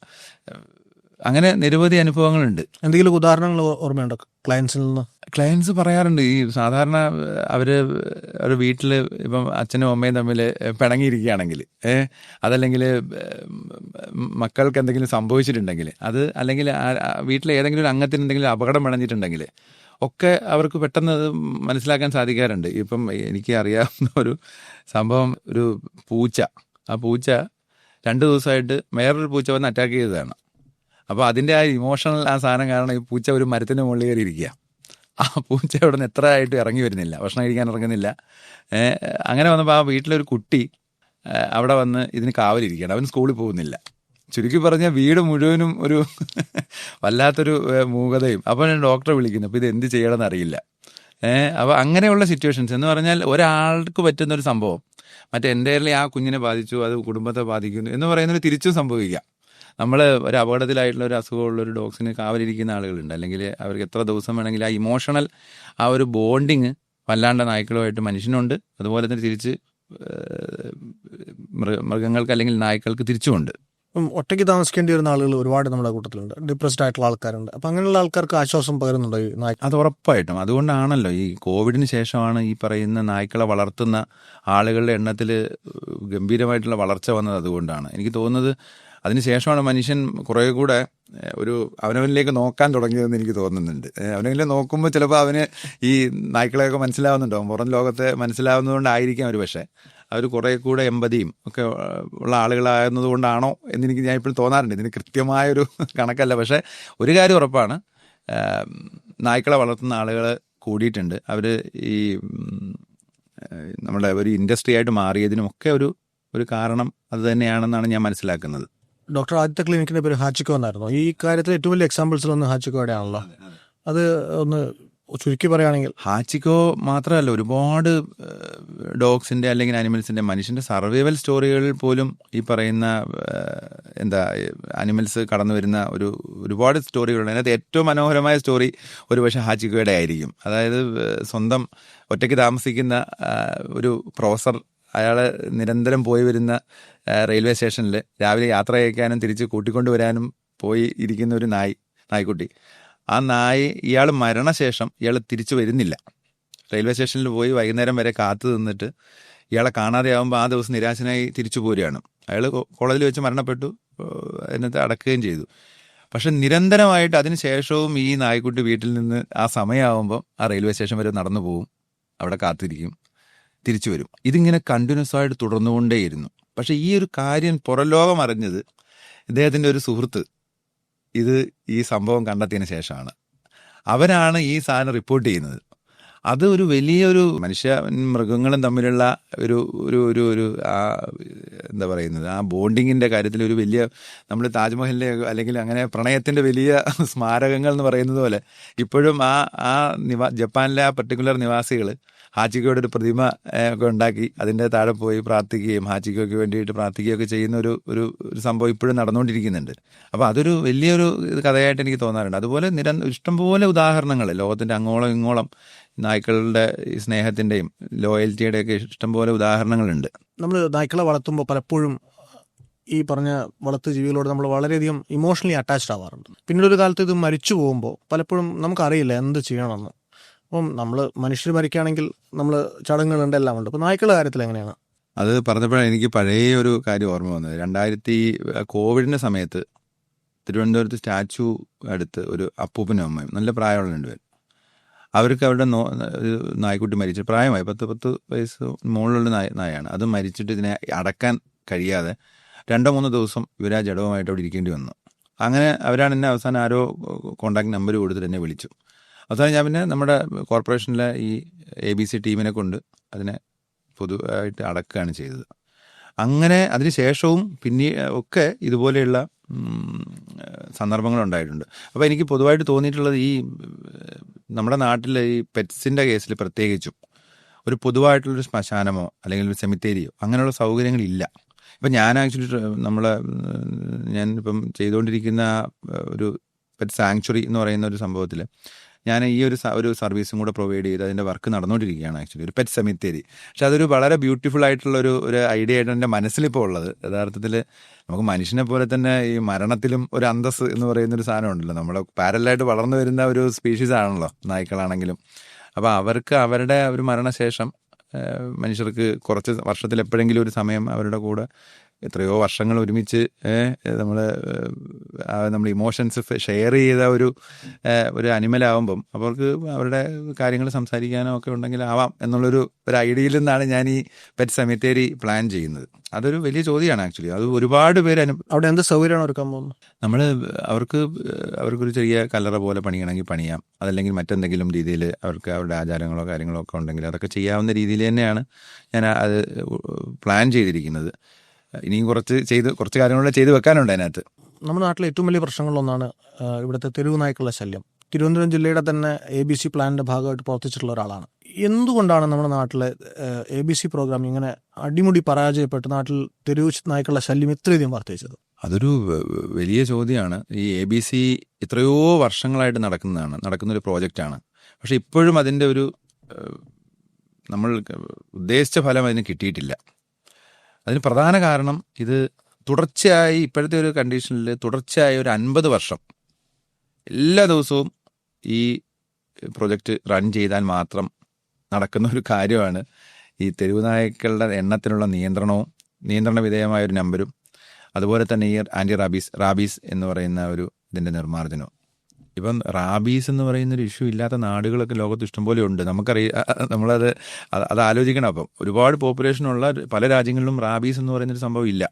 അങ്ങനെ നിരവധി അനുഭവങ്ങളുണ്ട്. എന്തെങ്കിലും ഉദാഹരണങ്ങൾ ഓർമ്മയുണ്ടോ ക്ലയൻസിൽ നിന്ന്? ക്ലയൻസ് പറയാറുണ്ട്, ഈ സാധാരണ അവർ ഒരു വീട്ടിൽ ഇപ്പം അച്ഛനും അമ്മയും തമ്മിൽ പിണങ്ങിയിരിക്കുകയാണെങ്കിൽ, അതല്ലെങ്കിൽ മക്കൾക്ക് എന്തെങ്കിലും സംഭവിച്ചിട്ടുണ്ടെങ്കിൽ, അത് അല്ലെങ്കിൽ വീട്ടിലെ ഏതെങ്കിലും ഒരു അംഗത്തിന് എന്തെങ്കിലും അപകടം പിണഞ്ഞിട്ടുണ്ടെങ്കിൽ ഒക്കെ അവർക്ക് പെട്ടെന്ന് അത് മനസ്സിലാക്കാൻ സാധിക്കാറുണ്ട്. ഇപ്പം എനിക്ക് അറിയാവുന്ന ഒരു സംഭവം, ഒരു പൂച്ച, ആ പൂച്ച 2 ദിവസമായിട്ട് വേറൊരു പൂച്ച വന്ന് അറ്റാക്ക് ചെയ്തതാണ്. അപ്പോൾ അതിൻ്റെ ആ ഇമോഷണൽ ആ സാധനം കാരണം ഈ പൂച്ച ഒരു മരത്തിന് മുകളിൽ കയറി ഇരിക്കുക. ആ പൂച്ച അവിടെ നിന്ന് എത്ര ആയിട്ട് ഇറങ്ങി വരുന്നില്ല, ഭക്ഷണം കഴിക്കാൻ ഇറങ്ങുന്നില്ല. അങ്ങനെ വന്നപ്പോൾ ആ വീട്ടിലൊരു കുട്ടി അവിടെ വന്ന് ഇതിന് കാവലിരിക്കുകയാണ്. അവൻ സ്കൂളിൽ പോകുന്നില്ല. ചുരുക്കി പറഞ്ഞാൽ വീട് മുഴുവനും ഒരു വല്ലാത്തൊരു മൂകതയും. അപ്പോൾ ഞാൻ ഡോക്ടറെ വിളിക്കുന്നു. അപ്പോൾ ഇത് എന്ത് ചെയ്യണമെന്ന് അറിയില്ല. അപ്പോൾ അങ്ങനെയുള്ള സിറ്റുവേഷൻസ് എന്ന് പറഞ്ഞാൽ ഒരാൾക്ക് പറ്റുന്നൊരു സംഭവം മറ്റെൻ്റെയർലി ആ കുഞ്ഞിനെ ബാധിച്ചു, അത് കുടുംബത്തെ ബാധിക്കുന്നു എന്ന് പറയുന്നൊരു തിരിച്ചും സംഭവിക്കാം. നമ്മൾ ഒരു അപകടത്തിലായിട്ടുള്ള ഒരു അസുഖമുള്ള ഒരു ഡോഗ്സിന് കാവലിരിക്കുന്ന ആളുകളുണ്ട്. അല്ലെങ്കിൽ അവർക്ക് എത്ര ദിവസം വേണമെങ്കിൽ ആ ഇമോഷണൽ ആ ഒരു ബോണ്ടിങ് വല്ലാണ്ട് നായ്ക്കളുമായിട്ട് മനുഷ്യനുണ്ട്. അതുപോലെ തന്നെ തിരിച്ച് മൃഗങ്ങൾക്ക് അല്ലെങ്കിൽ നായ്ക്കൾക്ക് തിരിച്ചുമുണ്ട്. ഒറ്റയ്ക്ക് താമസിക്കേണ്ടി വരുന്ന ആളുകൾ ഒരുപാട് നമ്മുടെ കൂട്ടത്തിലുണ്ട്. ഡിപ്രസ്ഡ് ആയിട്ടുള്ള ആൾക്കാരുണ്ട്. അപ്പം അങ്ങനെയുള്ള ആൾക്കാർക്ക് ആശ്വാസം പകരുന്നുണ്ടോ ഈ നായ്ക്ക? അത് ഉറപ്പായിട്ടും. അതുകൊണ്ടാണല്ലോ ഈ കോവിഡിന് ശേഷമാണ് ഈ പറയുന്ന നായ്ക്കളെ വളർത്തുന്ന ആളുകളുടെ എണ്ണത്തിൽ ഗംഭീരമായിട്ടുള്ള വളർച്ച വന്നത്. അതുകൊണ്ടാണ് എനിക്ക് തോന്നുന്നത്. അതിനുശേഷമാണ് മനുഷ്യൻ കുറേ കൂടെ ഒരു അവനവനിലേക്ക് നോക്കാൻ തുടങ്ങിയതെന്ന് എനിക്ക് തോന്നുന്നുണ്ട്. അവനെങ്കിലും നോക്കുമ്പോൾ ചിലപ്പോൾ അവന് ഈ നായ്ക്കളെയൊക്കെ മനസ്സിലാവുന്നുണ്ടോ, പുറം ലോകത്തെ മനസ്സിലാവുന്നതുകൊണ്ടായിരിക്കാം ഒരു പക്ഷേ അവർ കുറേ കൂടെ എമ്പതിയും ഒക്കെ ഉള്ള ആളുകളാകുന്നത് കൊണ്ടാണോ എന്നെനിക്ക് ഞാൻ ഇപ്പോഴും തോന്നാറുണ്ട്. ഇതിന് കൃത്യമായൊരു കണക്കല്ല. പക്ഷേ ഒരു കാര്യം ഉറപ്പാണ്, നായ്ക്കളെ വളർത്തുന്ന ആളുകൾ കൂടിയിട്ടുണ്ട്. അവർ ഈ നമ്മുടെ ഒരു ഇൻഡസ്ട്രി ആയിട്ട് മാറിയതിനുമൊക്കെ ഒരു കാരണം അത് തന്നെയാണെന്നാണ് ഞാൻ മനസ്സിലാക്കുന്നത്. ഡോക്ടർ, ആദ്യത്തെ ക്ലിനിക്കിന്റെ പേര് ഹാച്ചിക്കോ എന്നായിരുന്നു. ഈ കാര്യത്തിൽ ഏറ്റവും വലിയ എക്സാമ്പിൾസിലൊന്ന് ഹാച്ചിക്കോയുടെ ആണല്ലോ. അത് ഒന്ന് ചുരുക്കി പറയുകയാണെങ്കിൽ. ഹാച്ചിക്കോ മാത്രമല്ല, ഒരുപാട് ഡോഗ്സിൻ്റെ അല്ലെങ്കിൽ ആനിമൽസിൻ്റെ മനുഷ്യൻ്റെ സർവൈവൽ സ്റ്റോറികളിൽ പോലും ഈ പറയുന്ന ആനിമൽസ് കടന്നു വരുന്ന ഒരുപാട് സ്റ്റോറികളുണ്ട്. അതിനകത്ത് ഏറ്റവും മനോഹരമായ സ്റ്റോറി ഒരു പക്ഷേ ഹാച്ചിക്കോയുടെ ആയിരിക്കും. അതായത് സ്വന്തം ഒറ്റയ്ക്ക് താമസിക്കുന്ന ഒരു പ്രൊഫസർ, അയാൾ നിരന്തരം പോയി വരുന്ന റെയിൽവേ സ്റ്റേഷനിൽ രാവിലെ യാത്ര അയക്കാനും തിരിച്ച് കൂട്ടിക്കൊണ്ടുവരാനും പോയി ഇരിക്കുന്ന ഒരു നായ്ക്കുട്ടി. ആ നായി ഇയാൾ മരണശേഷം ഇയാൾ തിരിച്ചു വരുന്നില്ല. റെയിൽവേ സ്റ്റേഷനിൽ പോയി വൈകുന്നേരം വരെ കാത്തു നിന്നിട്ട് ഇയാളെ കാണാതെയാകുമ്പോൾ ആ ദിവസം നിരാശനായി തിരിച്ചു പോരുകയാണ്. അയാൾ കോളേജിൽ വെച്ച് മരണപ്പെട്ടു, അതിനകത്ത് അടക്കുകയും ചെയ്തു. പക്ഷെ നിരന്തരമായിട്ട് അതിന് ശേഷവും ഈ നായ്ക്കുട്ടി വീട്ടിൽ നിന്ന് ആ സമയമാകുമ്പോൾ ആ റെയിൽവേ സ്റ്റേഷൻ വരെ നടന്നു പോവും, അവിടെ കാത്തിരിക്കും, തിരിച്ചു വരും. ഇതിങ്ങനെ കണ്ടിന്യൂസ് ആയിട്ട് തുടർന്നുകൊണ്ടേയിരുന്നു. പക്ഷെ ഈ ഒരു കാര്യം പുറം ലോകം അറിഞ്ഞത് ഇദ്ദേഹത്തിൻ്റെ ഒരു സുഹൃത്ത് ഈ സംഭവം കണ്ടെത്തിയതിന് ശേഷമാണ്. അവരാണ് ഈ സാധനം റിപ്പോർട്ട് ചെയ്യുന്നത്. അത് ഒരു വലിയൊരു മനുഷ്യ മൃഗങ്ങളും തമ്മിലുള്ള ഒരു എന്താ പറയുന്നത്, ആ ബോണ്ടിങ്ങിൻ്റെ കാര്യത്തിൽ ഒരു വലിയ, നമ്മൾ താജ്മഹലിൻ്റെ അല്ലെങ്കിൽ അങ്ങനെ പ്രണയത്തിൻ്റെ വലിയ സ്മാരകങ്ങൾ എന്ന് പറയുന്നത് പോലെ ഇപ്പോഴും ജപ്പാനിലെ ആ പർട്ടിക്കുലർ നിവാസികൾ ഹാച്ചിക്കോയുടെ ഒരു പ്രതിമ ഒക്കെ ഉണ്ടാക്കി അതിൻ്റെ താഴെ പോയി പ്രാർത്ഥിക്കുകയും ഹാച്ചിക്കോയ്ക്ക് വേണ്ടിയിട്ട് പ്രാർത്ഥിക്കുകയൊക്കെ ചെയ്യുന്ന ഒരു സംഭവം ഇപ്പോഴും നടന്നുകൊണ്ടിരിക്കുന്നുണ്ട്. അപ്പോൾ അതൊരു വലിയൊരു കഥയായിട്ട് എനിക്ക് തോന്നാറുണ്ട്. അതുപോലെ ഇഷ്ടംപോലെ ഉദാഹരണങ്ങൾ ലോകത്തിൻ്റെ അങ്ങോളം ഇങ്ങോളം നായ്ക്കളുടെ സ്നേഹത്തിൻ്റെയും ലോയൽറ്റിയുടെയൊക്കെ ഇഷ്ടംപോലെ ഉദാഹരണങ്ങളുണ്ട്. നമ്മൾ നായ്ക്കളെ വളർത്തുമ്പോൾ പലപ്പോഴും ഈ പറഞ്ഞ വളർത്തു ജീവികളോട് നമ്മൾ വളരെയധികം ഇമോഷണലി അറ്റാച്ച്ഡ് ആവാറുണ്ട്. പിന്നീട് ഒരു കാലത്ത് ഇത് മരിച്ചു പോകുമ്പോൾ പലപ്പോഴും നമുക്കറിയില്ല എന്ത് ചെയ്യണമെന്ന്. അപ്പം നമ്മൾ മനുഷ്യർ മരിക്കുകയാണെങ്കിൽ നമ്മൾ ചടങ്ങുകളുണ്ട്, എല്ലാം ഉണ്ട്. അപ്പോൾ നായ്ക്കളുടെ കാര്യത്തിൽ എങ്ങനെയാണ്? അത് പറഞ്ഞപ്പോഴാണ് എനിക്ക് പഴയ ഒരു കാര്യം ഓർമ്മ വന്നത്. കോവിഡിൻ്റെ സമയത്ത് തിരുവനന്തപുരത്ത് സ്റ്റാച്ചു അടുത്ത് ഒരു അപ്പൂപ്പനും അമ്മയും നല്ല പ്രായമുള്ള 2 പേർ, അവർക്ക് അവരുടെ നായ്ക്കുട്ടി മരിച്ചു. പ്രായമായി 10 വയസ്സ് മുകളിലുള്ള നായാണ്. അത് മരിച്ചിട്ട് ഇതിനെ അടക്കാൻ കഴിയാതെ 2-3 ദിവസം ഇവർ ആ ജഡവുമായിട്ട് അവിടെ ഇരിക്കേണ്ടി വന്നു. അങ്ങനെ അവരാണ് എന്നെ അവസാനം ആരോ കോൺടാക്ട് നമ്പർ കൊടുത്തിട്ട് എന്നെ വിളിച്ചു. അവസാനം ഞാൻ പിന്നെ നമ്മുടെ കോർപ്പറേഷനിലെ ഈ ABC ടീമിനെ കൊണ്ട് അതിനെ പൊതുവായിട്ട് അടക്കുകയാണ് ചെയ്തത്. അങ്ങനെ അതിന് ശേഷവും പിന്നെ ഒക്കെ ഇതുപോലെയുള്ള സന്ദർഭങ്ങളുണ്ടായിട്ടുണ്ട്. അപ്പോൾ എനിക്ക് പൊതുവായിട്ട് തോന്നിയിട്ടുള്ളത് ഈ നമ്മുടെ നാട്ടിലെ ഈ പെറ്റ്സിൻ്റെ കേസിൽ പ്രത്യേകിച്ചും ഒരു പൊതുവായിട്ടുള്ളൊരു ശ്മശാനമോ അല്ലെങ്കിൽ ഒരു സെമിത്തേരിയോ അങ്ങനെയുള്ള സൗകര്യങ്ങളില്ല. ഇപ്പം ഞാൻ ആക്ച്വലി ഞാനിപ്പം ചെയ്തുകൊണ്ടിരിക്കുന്ന ഒരു പെറ്റ് സാങ്ച്വറി എന്ന് പറയുന്ന ഒരു സംഭവത്തിൽ ഞാൻ ഈ ഒരു സർവീസും കൂടെ പ്രൊവൈഡ് ചെയ്ത് അതിൻ്റെ വർക്ക് നടന്നുകൊണ്ടിരിക്കുകയാണ് ആക്ച്വലി, ഒരു പെറ്റ് സെമിത്തേരി. പക്ഷെ അതൊരു വളരെ ബ്യൂട്ടിഫുൾ ആയിട്ടുള്ള ഒരു ഐഡിയ ആയിട്ട് എൻ്റെ മനസ്സിലിപ്പോൾ ഉള്ളത്. യഥാർത്ഥത്തിൽ നമുക്ക് മനുഷ്യനെ പോലെ തന്നെ ഈ മരണത്തിലും ഒരു അന്തസ്സ് എന്ന് പറയുന്നൊരു സാധനം ഉണ്ടല്ലോ. നമ്മൾ പാരലായിട്ട് വളർന്നു വരുന്ന ഒരു സ്പീഷീസ് ആണല്ലോ നായ്ക്കളാണെങ്കിലും. അപ്പോൾ അവർക്ക് അവരുടെ ഒരു മരണശേഷം മനുഷ്യർക്ക് കുറച്ച് വർഷത്തിൽ എപ്പോഴെങ്കിലും ഒരു സമയം അവരുടെ കൂടെ എത്രയോ വർഷങ്ങൾ ഒരുമിച്ച് നമ്മൾ ഇമോഷൻസ് ഷെയർ ചെയ്ത ഒരു അനിമലാവുമ്പം അവർക്ക് അവരുടെ കാര്യങ്ങൾ സംസാരിക്കാനോ ഒക്കെ ഉണ്ടെങ്കിൽ ആവാം എന്നുള്ളൊരു ഐഡിയയിൽ നിന്നാണ് ഞാൻ ഈ പെറ്റ് സെമിത്തേരി പ്ലാൻ ചെയ്യുന്നത്. അതൊരു വലിയ ചോദ്യമാണ് ആക്ച്വലി. അത് ഒരുപാട് പേര് അവിടെ എന്ത് സൗകര്യമാണ് ഒരുക്കാൻ പോകുന്നത്? നമ്മൾ അവർക്കൊരു ചെറിയ കല്ലറ പോലെ പണിയണമെങ്കിൽ പണിയാം, അതല്ലെങ്കിൽ മറ്റെന്തെങ്കിലും രീതിയിൽ അവർക്ക് അവരുടെ ആചാരങ്ങളോ കാര്യങ്ങളോ ഒക്കെ ഉണ്ടെങ്കിൽ അതൊക്കെ ചെയ്യാവുന്ന രീതിയിൽ തന്നെയാണ് ഞാൻ അത് പ്ലാൻ ചെയ്തിരിക്കുന്നത്. ഇനിയും കുറച്ച് കാര്യങ്ങളൂടെ ചെയ്ത് വെക്കാനുണ്ട് അതിനകത്ത്. നമ്മുടെ നാട്ടിലെ ഏറ്റവും വലിയ പ്രശ്നങ്ങളിലൊന്നാണ് ഇവിടുത്തെ തെരുവ് നായ്ക്കളുടെ ശല്യം. തിരുവനന്തപുരം ജില്ലയുടെ തന്നെ ABC പ്ലാനിന്റെ ഭാഗമായിട്ട് പ്രവർത്തിച്ചിട്ടുള്ള ഒരാളാണ്. എന്തുകൊണ്ടാണ് നമ്മുടെ നാട്ടിലെ ABC പ്രോഗ്രാം ഇങ്ങനെ അടിമുടി പരാജയപ്പെട്ട് നാട്ടിൽ തെരുവ് നായ്ക്കളുടെ ശല്യം ഇത്രയധികം വർദ്ധിച്ചത്? അതൊരു വലിയ ചോദ്യമാണ്. ഈ ABC എത്രയോ വർഷങ്ങളായിട്ട് നടക്കുന്നൊരു പ്രോജക്റ്റാണ്. പക്ഷെ ഇപ്പോഴും അതിൻ്റെ നമ്മൾ ഉദ്ദേശിച്ച ഫലം അതിന് കിട്ടിയിട്ടില്ല. അതിന് പ്രധാന കാരണം ഇത് തുടർച്ചയായി ഇപ്പോഴത്തെ ഒരു കണ്ടീഷനിൽ തുടർച്ചയായി ഒരു 50 വർഷം എല്ലാ ദിവസവും ഈ പ്രൊജക്റ്റ് റൺ ചെയ്താൽ മാത്രം നടക്കുന്ന ഒരു കാര്യമാണ് ഈ തെരുവ് നായ്ക്കളുടെ എണ്ണത്തിനുള്ള നിയന്ത്രണ വിധേയമായ ഒരു നമ്പരും, അതുപോലെ തന്നെ ഈ ആൻറ്റി റാബീസ് എന്ന് പറയുന്ന ഇതിൻ്റെ നിർമ്മാർജ്ജനവും. ഇപ്പം റാബീസ് എന്ന് പറയുന്നൊരു ഇഷ്യൂ ഇല്ലാത്ത നാടുകളൊക്കെ ലോകത്ത് ഇഷ്ടംപോലെ ഉണ്ട്. നമ്മളത് ആലോചിക്കണം. അപ്പം ഒരുപാട് പോപ്പുലേഷനുള്ള പല രാജ്യങ്ങളിലും റാബീസ് എന്ന് പറയുന്നൊരു സംഭവം ഇല്ല.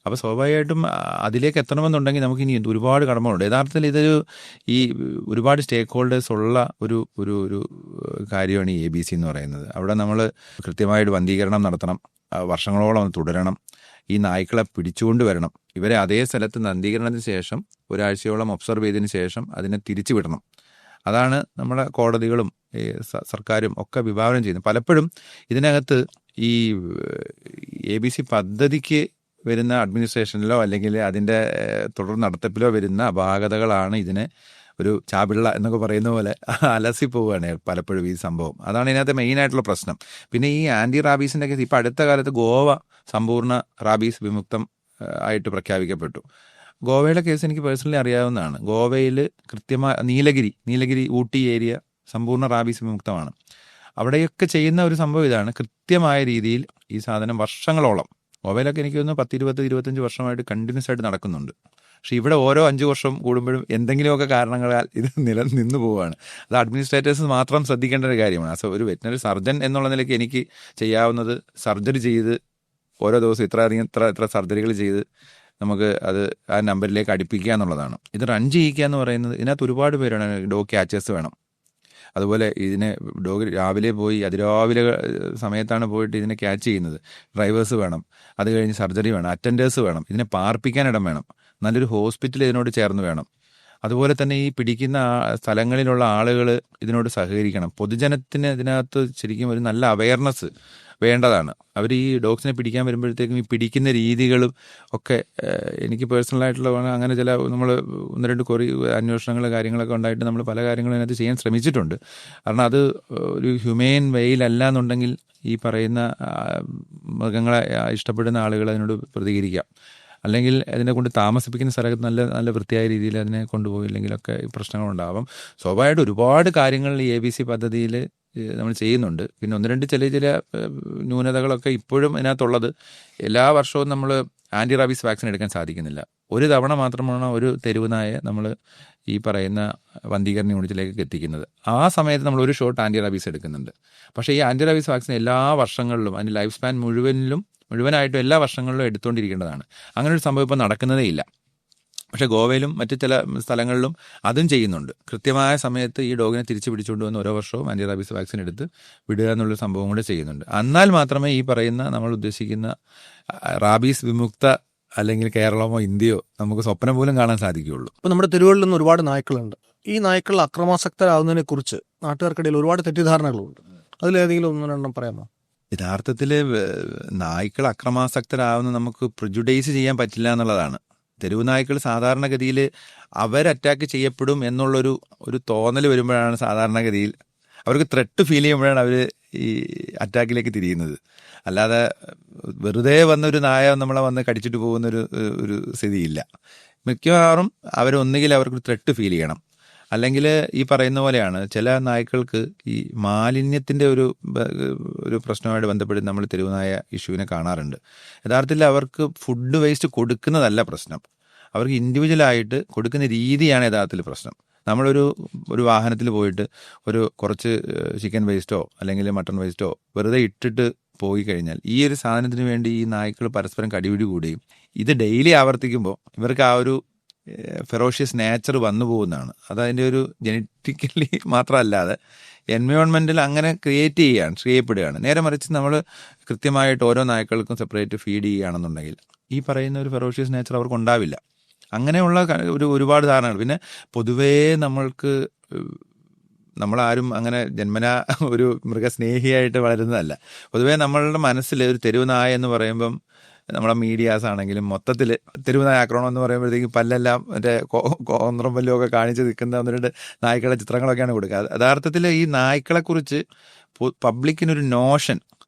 അപ്പോൾ സ്വാഭാവികമായിട്ടും അതിലേക്ക് എത്തണമെന്നുണ്ടെങ്കിൽ നമുക്ക് ഇനി ഒരുപാട് കടമകളുണ്ട്. യഥാർത്ഥത്തിൽ ഈ ഒരുപാട് സ്റ്റേക്ക് ഹോൾഡേഴ്സ് ഉള്ള ഒരു കാര്യമാണ് ഈ ABC എന്ന് പറയുന്നത്. അവിടെ നമ്മൾ കൃത്യമായിട്ട് വന്ധീകരണം നടത്തണം, വർഷങ്ങളോളം തുടരണം, ഈ നായ്ക്കളെ പിടിച്ചുകൊണ്ട് വരണം, ഇവരെ അതേ സ്ഥലത്ത് വന്ധീകരണത്തിന് ശേഷം ഒരാഴ്ചയോളം ഒബ്സർവ് ചെയ്തതിന് ശേഷം അതിനെ തിരിച്ചു വിടണം. അതാണ് നമ്മുടെ കോടതികളും സർക്കാരും ഒക്കെ വിഭാവനം ചെയ്യുന്നത്. പലപ്പോഴും ഇതിനകത്ത് ഈ ABC പദ്ധതിക്ക് വരുന്ന അഡ്മിനിസ്ട്രേഷനിലോ അല്ലെങ്കിൽ അതിൻ്റെ തുടർ നടത്തിപ്പിലോ വരുന്ന അപാകതകളാണ് ഇതിനെ ഒരു ചാപിള്ള എന്നൊക്കെ പറയുന്ന പോലെ അലസി പോവുകയാണ് പലപ്പോഴും ഈ സംഭവം. അതാണ് ഇതിനകത്ത് മെയിനായിട്ടുള്ള പ്രശ്നം. പിന്നെ ഈ ആൻറ്റി റാബീസിൻ്റെ കേസ് ഇപ്പോൾ അടുത്ത കാലത്ത് ഗോവ സമ്പൂർണ്ണ റാബീസ് വിമുക്തം ആയിട്ട് പ്രഖ്യാപിക്കപ്പെട്ടു. ഗോവയുടെ കേസ് എനിക്ക് പേഴ്സണലി അറിയാവുന്നതാണ്. ഗോവയിൽ കൃത്യമായ നീലഗിരി ഊട്ടി ഏരിയ സമ്പൂർണ്ണ റാബീസ് വിമുക്തമാണ്. അവിടെയൊക്കെ ചെയ്യുന്ന ഒരു സംഭവം ഇതാണ്, കൃത്യമായ രീതിയിൽ ഈ സാധനം വർഷങ്ങളോളം, ഗോവയിലൊക്കെ എനിക്ക് തോന്നുന്നു 10-20-25 വർഷമായിട്ട് കണ്ടിന്യൂസ് ആയിട്ട് നടക്കുന്നുണ്ട്. പക്ഷേ ഇവിടെ ഓരോ 5 വർഷം കൂടുമ്പോഴും എന്തെങ്കിലുമൊക്കെ കാരണങ്ങളാൽ ഇത് നിന്നു പോവുകയാണ്. അത് അഡ്മിനിസ്ട്രേറ്റേഴ്സ് മാത്രം ശ്രദ്ധിക്കേണ്ട ഒരു കാര്യമാണ്. ഒരു വെറ്റിനറി സർജൻ എന്നുള്ള നിലയ്ക്ക് എനിക്ക് ചെയ്യാവുന്നത് സർജറി ചെയ്ത് ഓരോ ദിവസം ഇത്ര സർജറികൾ ചെയ്ത് നമുക്ക് അത് ആ നമ്പറിലേക്ക് അടുപ്പിക്കുക എന്നുള്ളതാണ്. ഇത് റൺ ചെയ്യിക്കുക എന്ന് പറയുന്നത് ഇതിനകത്ത് ഒരുപാട് പേരാണ്. ഡോഗ് ക്യാച്ചേഴ്സ് വേണം, അതുപോലെ ഇതിനെ ഡോഗ് രാവിലെ പോയി അതിരാവിലെ സമയത്താണ് പോയിട്ട് ഇതിനെ ക്യാച്ച് ചെയ്യുന്നത്, ഡ്രൈവേഴ്സ് വേണം, അത് കഴിഞ്ഞ് സർജറി വേണം, അറ്റൻഡേഴ്സ് വേണം, ഇതിനെ പാർപ്പിക്കാൻ ഇടം വേണം, നല്ലൊരു ഹോസ്പിറ്റൽ ഇതിനോട് ചേർന്ന് വേണം. അതുപോലെ തന്നെ ഈ പിടിക്കുന്ന സ്ഥലങ്ങളിലുള്ള ആളുകൾ ഇതിനോട് സഹകരിക്കണം. പൊതുജനത്തിന് ഇതിനകത്ത് ശരിക്കും ഒരു നല്ല അവയർനെസ് വേണ്ടതാണ്. അവർ ഈ ഡോഗ്സിനെ പിടിക്കാൻ വരുമ്പോഴത്തേക്കും ഈ പിടിക്കുന്ന രീതികളും ഒക്കെ എനിക്ക് പേഴ്സണലായിട്ടുള്ള അങ്ങനെ നമ്മൾ 1-2 അന്വേഷണങ്ങൾ കാര്യങ്ങളൊക്കെ ഉണ്ടായിട്ട് നമ്മൾ പല കാര്യങ്ങളും അതിനകത്ത് ചെയ്യാൻ ശ്രമിച്ചിട്ടുണ്ട്. കാരണം അത് ഒരു ഹ്യൂമെയിൻ വേയിലല്ല എന്നുണ്ടെങ്കിൽ ഈ പറയുന്ന മൃഗങ്ങളെ ഇഷ്ടപ്പെടുന്ന ആളുകൾ അതിനോട് പ്രതികരിക്കാം. അല്ലെങ്കിൽ അതിനെ കൊണ്ട് താമസിപ്പിക്കുന്ന സ്ഥലത്ത് നല്ല വൃത്തിയായ രീതിയിൽ അതിനെ കൊണ്ടുപോയില്ലെങ്കിലൊക്കെ പ്രശ്നങ്ങളുണ്ടാവാം. സ്വാഭാവികമായിട്ട് ഒരുപാട് കാര്യങ്ങൾ ഈ ABC പദ്ധതിയിൽ നമ്മൾ ചെയ്യുന്നുണ്ട്. പിന്നെ 1-2 ചില ന്യൂനതകളൊക്കെ ഇപ്പോഴും ഇതിനകത്തുള്ളത്, എല്ലാ വർഷവും നമ്മൾ ആൻറ്റി റാബീസ് വാക്സിൻ എടുക്കാൻ സാധിക്കുന്നില്ല. ഒരു തവണ മാത്രമാണ് ഒരു തെരുവ് നായെ നമ്മൾ ഈ പറയുന്ന വന്ധീകരണ യൂണിറ്റിലേക്ക് എത്തിക്കുന്നത്. ആ സമയത്ത് നമ്മൾ ഒരു ഷോട്ട് ആൻറ്റി റാബീസ് എടുക്കുന്നുണ്ട്. പക്ഷേ ഈ ആൻറ്റി റാബീസ് വാക്സിൻ എല്ലാ വർഷങ്ങളിലും അതിൻ്റെ ലൈഫ് സ്പാൻ മുഴുവനായിട്ടും എല്ലാ വർഷങ്ങളിലും എടുത്തുകൊണ്ടിരിക്കേണ്ടതാണ്. അങ്ങനെ ഒരു സംഭവം ഇപ്പോൾ നടക്കുന്നതേ ഇല്ല. പക്ഷേ ഗോവയിലും മറ്റു ചില സ്ഥലങ്ങളിലും അതും ചെയ്യുന്നുണ്ട്. കൃത്യമായ സമയത്ത് ഈ ഡോഗിനെ തിരിച്ചു പിടിച്ചുകൊണ്ട് വന്ന് ഓരോ വർഷവും ആൻറ്റി റാബീസ് വാക്സിൻ എടുത്ത് വിടുക എന്നുള്ള സംഭവം കൂടെ ചെയ്യുന്നുണ്ട്. എന്നാൽ മാത്രമേ ഈ പറയുന്ന നമ്മൾ ഉദ്ദേശിക്കുന്ന റാബീസ് വിമുക്ത അല്ലെങ്കിൽ കേരളമോ ഇന്ത്യയോ നമുക്ക് സ്വപ്നം പോലും കാണാൻ സാധിക്കുകയുള്ളൂ. ഇപ്പോൾ നമ്മുടെ തെരുവുകളിൽ നിന്ന് ഒരുപാട് നായ്ക്കളുണ്ട്. ഈ നായ്ക്കൾ അക്രമാസക്തരാകുന്നതിനെ കുറിച്ച് നാട്ടുകാർക്കിടയിൽ ഒരുപാട് തെറ്റിദ്ധാരണകളുണ്ട്. അതിലേതെങ്കിലും 1-2 പറയാമോ? യഥാർത്ഥത്തിൽ നായ്ക്കൾ അക്രമാസക്തരാകുന്ന നമുക്ക് പ്രിജുഡൈസ് ചെയ്യാൻ പറ്റില്ല എന്നുള്ളതാണ്. തെരുവ് നായ്ക്കൾ സാധാരണഗതിയിൽ അവർ അറ്റാക്ക് ചെയ്യപ്പെടും ഒരു തോന്നൽ വരുമ്പോഴാണ് സാധാരണഗതിയിൽ അവർക്ക് ത്രെട്ട് ഫീൽ ചെയ്യുമ്പോഴാണ് അവർ ഈ അറ്റാക്കിലേക്ക് തിരിയുന്നത്. അല്ലാതെ വെറുതെ വന്നൊരു നായ നമ്മളെ വന്ന് കടിച്ചിട്ട് പോകുന്ന ഒരു സ്ഥിതിയില്ല. മിക്കവാറും അവരൊന്നുകിൽ അവർക്ക് ത്രെട്ട് ഫീൽ ചെയ്യണം, അല്ലെങ്കിൽ ഈ പറയുന്ന പോലെയാണ് ചില നായ്ക്കൾക്ക് ഈ മാലിന്യത്തിൻ്റെ ഒരു പ്രശ്നവുമായിട്ട് ബന്ധപ്പെട്ട് നമ്മൾ തെരുവ് നായ ഇഷ്യൂവിനെ കാണാറുണ്ട്. യഥാർത്ഥത്തിൽ അവർക്ക് ഫുഡ് വേസ്റ്റ് കൊടുക്കുന്നതല്ല പ്രശ്നം, അവർക്ക് ഇൻഡിവിജ്വലായിട്ട് കൊടുക്കുന്ന രീതിയാണ് യഥാർത്ഥത്തിൽ പ്രശ്നം. ഒരു വാഹനത്തിൽ പോയിട്ട് കുറച്ച് ചിക്കൻ വേസ്റ്റോ അല്ലെങ്കിൽ മട്ടൺ വേസ്റ്റോ വെറുതെ ഇട്ടിട്ട് പോയി കഴിഞ്ഞാൽ ഈ ഒരു സാധനത്തിന് വേണ്ടി ഈ നായ്ക്കൾ പരസ്പരം കടിപിടി കൂടുകയും ഇത് ഡെയിലി ആവർത്തിക്കുമ്പോൾ ഇവർക്ക് ആ ഒരു ഫെറോഷ്യസ് നേച്ചർ വന്നു പോകുന്നതാണ്. അതതിൻ്റെ ഒരു ജനറ്റിക്കലി മാത്രമല്ലാതെ എൻവയോൺമെൻറ്റിൽ അങ്ങനെ ചെയ്യപ്പെടുകയാണ്. നേരെ മറിച്ച് നമ്മൾ കൃത്യമായിട്ട് ഓരോ നായ്ക്കൾക്കും സെപ്പറേറ്റ് ഫീഡ് ചെയ്യുകയാണെന്നുണ്ടെങ്കിൽ ഈ പറയുന്ന ഒരു ഫെറോഷ്യസ് നേച്ചർ അവർക്ക് ഉണ്ടാവില്ല. അങ്ങനെയുള്ള ഒരുപാട് ധാരണകൾ. പിന്നെ പൊതുവേ നമ്മളാരും അങ്ങനെ ജന്മന ഒരു മൃഗസ്നേഹിയായിട്ട് വളരുന്നതല്ല. പൊതുവേ നമ്മളുടെ മനസ്സിൽ ഒരു തെരുവ് നായ എന്ന് പറയുമ്പം നമ്മളെ മീഡിയാസ് ആണെങ്കിലും മൊത്തത്തിൽ തെരുവ് നായ ആക്രമണം എന്ന് പറയുമ്പോഴത്തേക്കും പല്ലെല്ലാം മറ്റേ കോന്ത്രം പല്ലുമൊക്കെ കാണിച്ച് നിൽക്കുന്ന 1-2 നായ്ക്കളുടെ ചിത്രങ്ങളൊക്കെയാണ് കൊടുക്കുക. യഥാർത്ഥത്തിൽ ഈ നായ്ക്കളെക്കുറിച്ച് പബ്ലിക്കിനൊരു നോഷൻ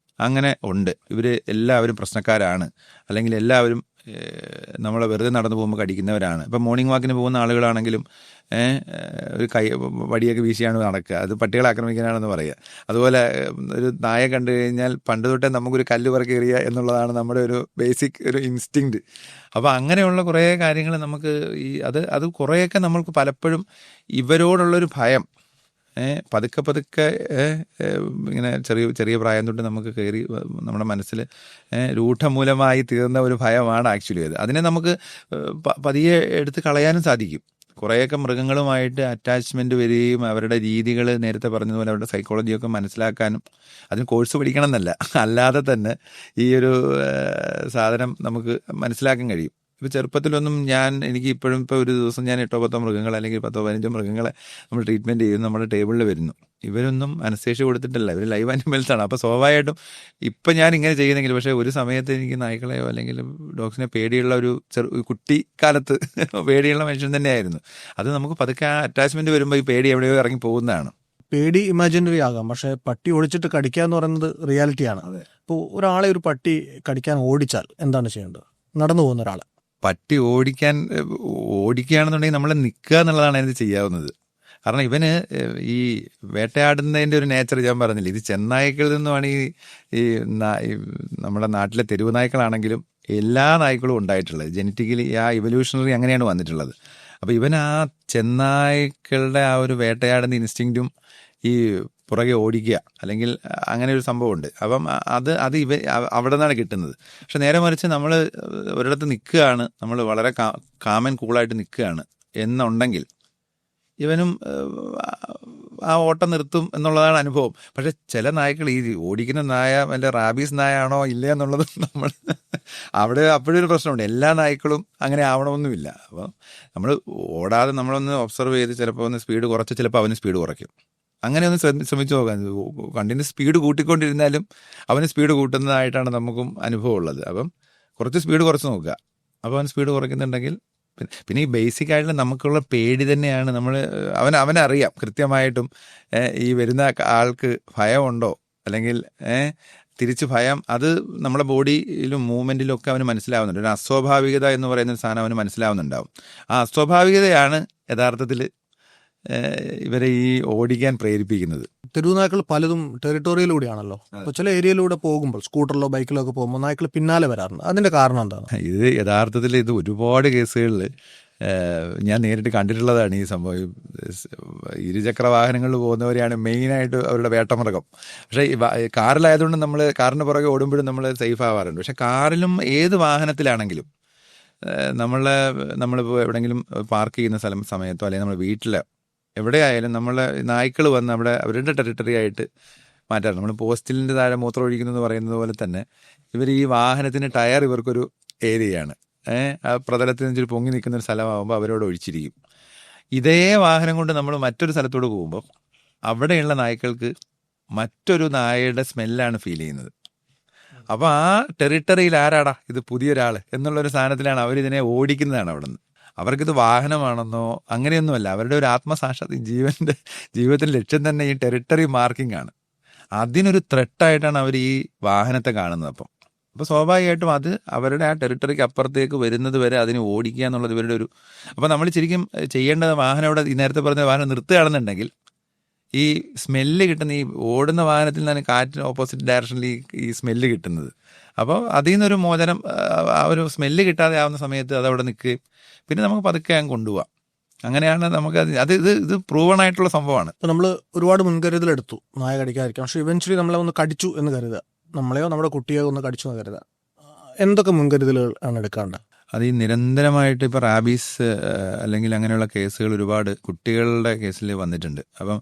അങ്ങനെ ഉണ്ട്. ഇവർ എല്ലാവരും പ്രശ്നക്കാരാണ്, അല്ലെങ്കിൽ എല്ലാവരും നമ്മളെ വെറുതെ നടന്നു പോകുമ്പോൾ കടിക്കുന്നവരാണ്. ഇപ്പം മോർണിംഗ് വാക്കിന് പോകുന്ന ആളുകളാണെങ്കിലും ഒരു വടിയൊക്കെ വീശിയാണ് നടക്കുക, അത് പട്ടികളെ ആക്രമിക്കാനാണെന്ന് പറയുക. അതുപോലെ ഒരു നായ കണ്ടു കഴിഞ്ഞാൽ പണ്ട് തൊട്ടേ നമുക്കൊരു കല്ല് പറക്കി എറിയുക എന്നുള്ളതാണ് നമ്മുടെ ഒരു ബേസിക് ഒരു ഇൻസ്റ്റിങ്ക്റ്റ്. അപ്പോൾ അങ്ങനെയുള്ള കുറേ കാര്യങ്ങൾ നമുക്ക് അത് കുറേയൊക്കെ നമ്മൾക്ക് പലപ്പോഴും ഇവരോടുള്ളൊരു ഭയം പതുക്കെ ഇങ്ങനെ ചെറിയ പ്രായം തൊട്ട് നമുക്ക് കയറി നമ്മുടെ മനസ്സിൽ രൂഢമൂലമായി തീർന്ന ഒരു ഭയമാണ് ആക്ച്വലി അത്. അതിനെ നമുക്ക് പതിയെ എടുത്ത് കളയാനും സാധിക്കും. കുറേയൊക്കെ മൃഗങ്ങളുമായിട്ട് അറ്റാച്ച്മെന്റ് വരികയും അവരുടെ രീതികൾ നേരത്തെ പറഞ്ഞതുപോലെ അവരുടെ സൈക്കോളജിയൊക്കെ മനസ്സിലാക്കാനും അതിന് കോഴ്സ് പഠിക്കണം എന്നല്ല, അല്ലാതെ തന്നെ ഈ ഒരു സാധനം നമുക്ക് മനസ്സിലാക്കാൻ കഴിയും. ഇപ്പോൾ ചെറുപ്പത്തിലൊന്നും എനിക്ക് ഇപ്പോഴും ഒരു ദിവസം ഞാൻ 8-10 മൃഗങ്ങൾ അല്ലെങ്കിൽ 10-15 മൃഗങ്ങളെ നമ്മൾ ട്രീറ്റ്മെൻറ്റ് ചെയ്യുന്നു, നമ്മുടെ ടേബിളിൽ വരുന്നു. ഇവരൊന്നും അനസ്തേഷ്യ കൊടുത്തിട്ടില്ല, ഇവർ ലൈവ് ആനിമൽസ് ആണ്. അപ്പോൾ സ്വാഭാവികമായിട്ടും ഇപ്പം ഞാൻ ഇങ്ങനെ ചെയ്യുന്നെങ്കിൽ, പക്ഷേ ഒരു സമയത്ത് എനിക്ക് നായ്ക്കളെയോ അല്ലെങ്കിൽ ഡോഗ്സിനെ പേടിയുള്ള ഒരു കുട്ടിക്കാലത്ത് പേടിയുള്ള മനുഷ്യൻ തന്നെയായിരുന്നു. അത് നമുക്ക് പതുക്കെ ആ അറ്റാച്ച്മെൻറ്റ് വരുമ്പോൾ ഈ പേടി എവിടെയോ ഇറങ്ങി പോകുന്നതാണ്. പേടി ഇമാജിനറി ആകാം, പക്ഷെ പട്ടി ഓടിച്ചിട്ട് കടിക്കുക എന്ന് പറയുന്നത് റിയാലിറ്റിയാണ്. ഇപ്പോൾ ഒരാളെ ഒരു പട്ടി കടിക്കാൻ ഓടിച്ചാൽ എന്താണ് ചെയ്യേണ്ടത്? നടന്നു പോകുന്ന ഒരാളെ പട്ടി ഓടിക്കുകയാണെന്നുണ്ടെങ്കിൽ നമ്മൾ നിൽക്കുക എന്നുള്ളതാണ് അതിന് ചെയ്യാവുന്നത്. കാരണം ഇവന് ഈ വേട്ടയാടുന്നതിൻ്റെ ഒരു നേച്ചർ ഞാൻ പറഞ്ഞില്ല, ഇത് ചെന്നായ്ക്കളിൽ നിന്നുമാണ് ഈ നമ്മുടെ നാട്ടിലെ തെരുവ് നായ്ക്കളാണെങ്കിലും എല്ലാ നായ്ക്കളും ഉണ്ടായിട്ടുള്ളത്. ജനറ്റിക്കലി ആ ഇവല്യൂഷണറി അങ്ങനെയാണ് വന്നിട്ടുള്ളത്. അപ്പോൾ ഇവൻ ആ ചെന്നായ്ക്കളുടെ ആ ഒരു വേട്ടയാടുന്ന ഇൻസ്റ്റിങ്ക്റ്റും ഈ പുറകെ ഓടിക്കുക അല്ലെങ്കിൽ അങ്ങനെ ഒരു സംഭവമുണ്ട്. അപ്പം അത് അവിടെ നിന്നാണ് കിട്ടുന്നത്. പക്ഷെ നേരെ മറിച്ച് നമ്മൾ ഒരിടത്ത് നിൽക്കുകയാണ്, നമ്മൾ വളരെ കാമൻ കൂളായിട്ട് നിൽക്കുകയാണ് എന്നുണ്ടെങ്കിൽ ഇവനും ആ ഓട്ടം നിർത്തും എന്നുള്ളതാണ് അനുഭവം. പക്ഷെ ചില നായ്ക്കൾ ഈ ഓടിക്കുന്ന നായ വല്ല റാബീസ് നായ ആണോ ഇല്ല എന്നുള്ളത് നമ്മൾ അവിടെ അപ്പോഴൊരു പ്രശ്നമുണ്ട്. എല്ലാ നായ്ക്കളും അങ്ങനെ ആവണമെന്നുമില്ല. അപ്പം നമ്മൾ ഓടാതെ നമ്മളൊന്ന് ഒബ്സർവ് ചെയ്ത് ചിലപ്പോൾ ഒന്ന് സ്പീഡ് കുറച്ച് ചിലപ്പോൾ അവന് സ്പീഡ് കുറയ്ക്കും. അങ്ങനെ ഒന്ന് ശ്രമിച്ചു നോക്കാൻ. കണ്ടിന്യൂസ് സ്പീഡ് കൂട്ടിക്കൊണ്ടിരുന്നാലും അവന് സ്പീഡ് കൂട്ടുന്നതായിട്ടാണ് നമുക്കും അനുഭവം ഉള്ളത്. അപ്പം കുറച്ച് സ്പീഡ് കുറച്ച് നോക്കുക. അപ്പോൾ അവൻ സ്പീഡ് കുറയ്ക്കുന്നുണ്ടെങ്കിൽ പിന്നെ ഈ ബേസിക് ആയിട്ടുള്ള നമുക്കുള്ള പേടി തന്നെയാണ് അവനറിയാം കൃത്യമായിട്ടും ഈ വരുന്ന ആൾക്ക് ഭയമുണ്ടോ അല്ലെങ്കിൽ തിരിച്ച് ഭയം അത് നമ്മുടെ ബോഡിയിലും മൂവ്മെൻറ്റിലും ഒക്കെ അവന് മനസ്സിലാവുന്നുണ്ട്. ഒരു അസ്വാഭാവികത എന്ന് പറയുന്ന ഒരു സാധനം അവന് മനസ്സിലാവുന്നുണ്ടാവും. ആ അസ്വാഭാവികതയാണ് യഥാർത്ഥത്തിൽ ഇവരെ ഈ ഓടിക്കാൻ പ്രേരിപ്പിക്കുന്നത്. തെരുവുനായ്ക്കൾ പലതും ടെറിട്ടോറിയയിലൂടെയാണല്ലോ. അപ്പോൾ ചില ഏരിയയിലൂടെ പോകുമ്പോൾ സ്കൂട്ടറിലോ ബൈക്കിലോ ഒക്കെ പോകുമ്പോൾ നായ്ക്കൾ പിന്നാലെ വരാറുണ്ട്. അതിന്റെ കാരണം എന്താണ്? ഇത് യഥാർത്ഥത്തിൽ ഒരുപാട് കേസുകളിൽ ഞാൻ നേരിട്ട് കണ്ടിട്ടുള്ളതാണ് ഈ സംഭവം. ഇരുചക്ര വാഹനങ്ങളിൽ പോകുന്നവരെയാണ് മെയിനായിട്ട് അവരുടെ വേട്ടമൃഗം. പക്ഷേ കാറിലായതുകൊണ്ട് നമ്മൾ കാറിന് പുറകെ ഓടുമ്പോഴും നമ്മൾ സേഫ് ആവാറുണ്ട്. പക്ഷെ കാറിലും ഏത് വാഹനത്തിലാണെങ്കിലും നമ്മളിപ്പോൾ എവിടെയെങ്കിലും പാർക്ക് ചെയ്യുന്ന സമയത്തോ അല്ലെങ്കിൽ നമ്മുടെ വീട്ടിൽ എവിടെയായാലും നമ്മളെ നായ്ക്കൾ വന്ന് അവരുടെ ടെറിട്ടറി ആയിട്ട് മാറ്റാറുണ്ട്. നമ്മൾ പോസ്റ്റിലിൻ്റെ താഴെ മൂത്രം ഒഴിക്കുന്നത് പറയുന്നത് പോലെ തന്നെ ഇവർ ഈ വാഹനത്തിൻ്റെ ടയർ ഇവർക്കൊരു ഏരിയയാണ്. ആ പ്രതലത്തിൽ നിന്ന് പൊങ്ങി നിൽക്കുന്ന ഒരു സ്ഥലമാകുമ്പോൾ അവരോട് ഒഴിച്ചിരിക്കും. ഇതേ വാഹനം കൊണ്ട് നമ്മൾ മറ്റൊരു സ്ഥലത്തോട് പോകുമ്പോൾ അവിടെയുള്ള നായ്ക്കൾക്ക് മറ്റൊരു നായയുടെ സ്മെല്ലാണ് ഫീൽ ചെയ്യുന്നത്. അപ്പോൾ ആ ടെറിട്ടറിയിൽ ആരാടാ ഇത് പുതിയൊരാൾ എന്നുള്ളൊരു സാധനത്തിലാണ് അവരിതിനെ ഓടിക്കുന്നതാണ് അവിടെ നിന്ന്. അവർക്കിത് വാഹനമാണെന്നോ അങ്ങനെയൊന്നുമല്ല, അവരുടെ ഒരു ആത്മസാക്ഷാത്കാരം, ജീവിതത്തിൻ്റെ ലക്ഷ്യം തന്നെ ഈ ടെറിട്ടറി മാർക്കിംഗ് ആണ്. അതിനൊരു ത്രെട്ടായിട്ടാണ് അവർ ഈ വാഹനത്തെ കാണുന്നത്. അപ്പോൾ സ്വാഭാവികമായിട്ടും അത് അവരുടെ ആ ടെറിട്ടറിക്ക് അപ്പുറത്തേക്ക് വരുന്നത് വരെ അതിനെ ഓടിക്കുക എന്നുള്ളത് ഇവരുടെ ഒരു. അപ്പോൾ നമ്മൾ ശരിക്കും ചെയ്യേണ്ടത്, വാഹനം ഇവിടെ ഈ നേരത്തെ പറഞ്ഞ വാഹനം നിർത്തുകയാണെന്നുണ്ടെങ്കിൽ ഈ സ്മെല്ല് കിട്ടുന്ന, ഈ ഓടുന്ന വാഹനത്തിൽ നിന്നാണ് കാറ്റിന് ഓപ്പോസിറ്റ് ഡയറക്ഷനിൽ ഈ സ്മെല്ല് കിട്ടുന്നത്. അപ്പോൾ അതിൽ നിന്നൊരു മോചനം, ആ ഒരു സ്മെല്ല് കിട്ടാതെ ആവുന്ന സമയത്ത് അതവിടെ നിൽക്കുകയും പിന്നെ നമുക്ക് പതുക്കെ അങ്ങ് കൊണ്ടുപോകാം. അങ്ങനെയാണ് നമുക്ക് ഇത് പ്രൂവൺ ആയിട്ടുള്ള സംഭവമാണ്. അപ്പോൾ നമ്മൾ ഒരുപാട് മുൻകരുതലെടുത്തു നായ കടിക്കാതിരിക്കാം, പക്ഷെ ഇവൻച്വലി നമ്മളെ ഒന്ന് കടിച്ചു എന്ന് കരുതുക, നമ്മളെയോ നമ്മുടെ കുട്ടിയോ ഒന്ന് കടിച്ചു എന്ന് കരുതുക, എന്തൊക്കെ മുൻകരുതലുകൾ ആണ് എടുക്കാണ്ട്? അത് ഈ നിരന്തരമായിട്ട് ഇപ്പോൾ റാബീസ് അല്ലെങ്കിൽ അങ്ങനെയുള്ള കേസുകൾ ഒരുപാട് കുട്ടികളുടെ കേസിൽ വന്നിട്ടുണ്ട്. അപ്പം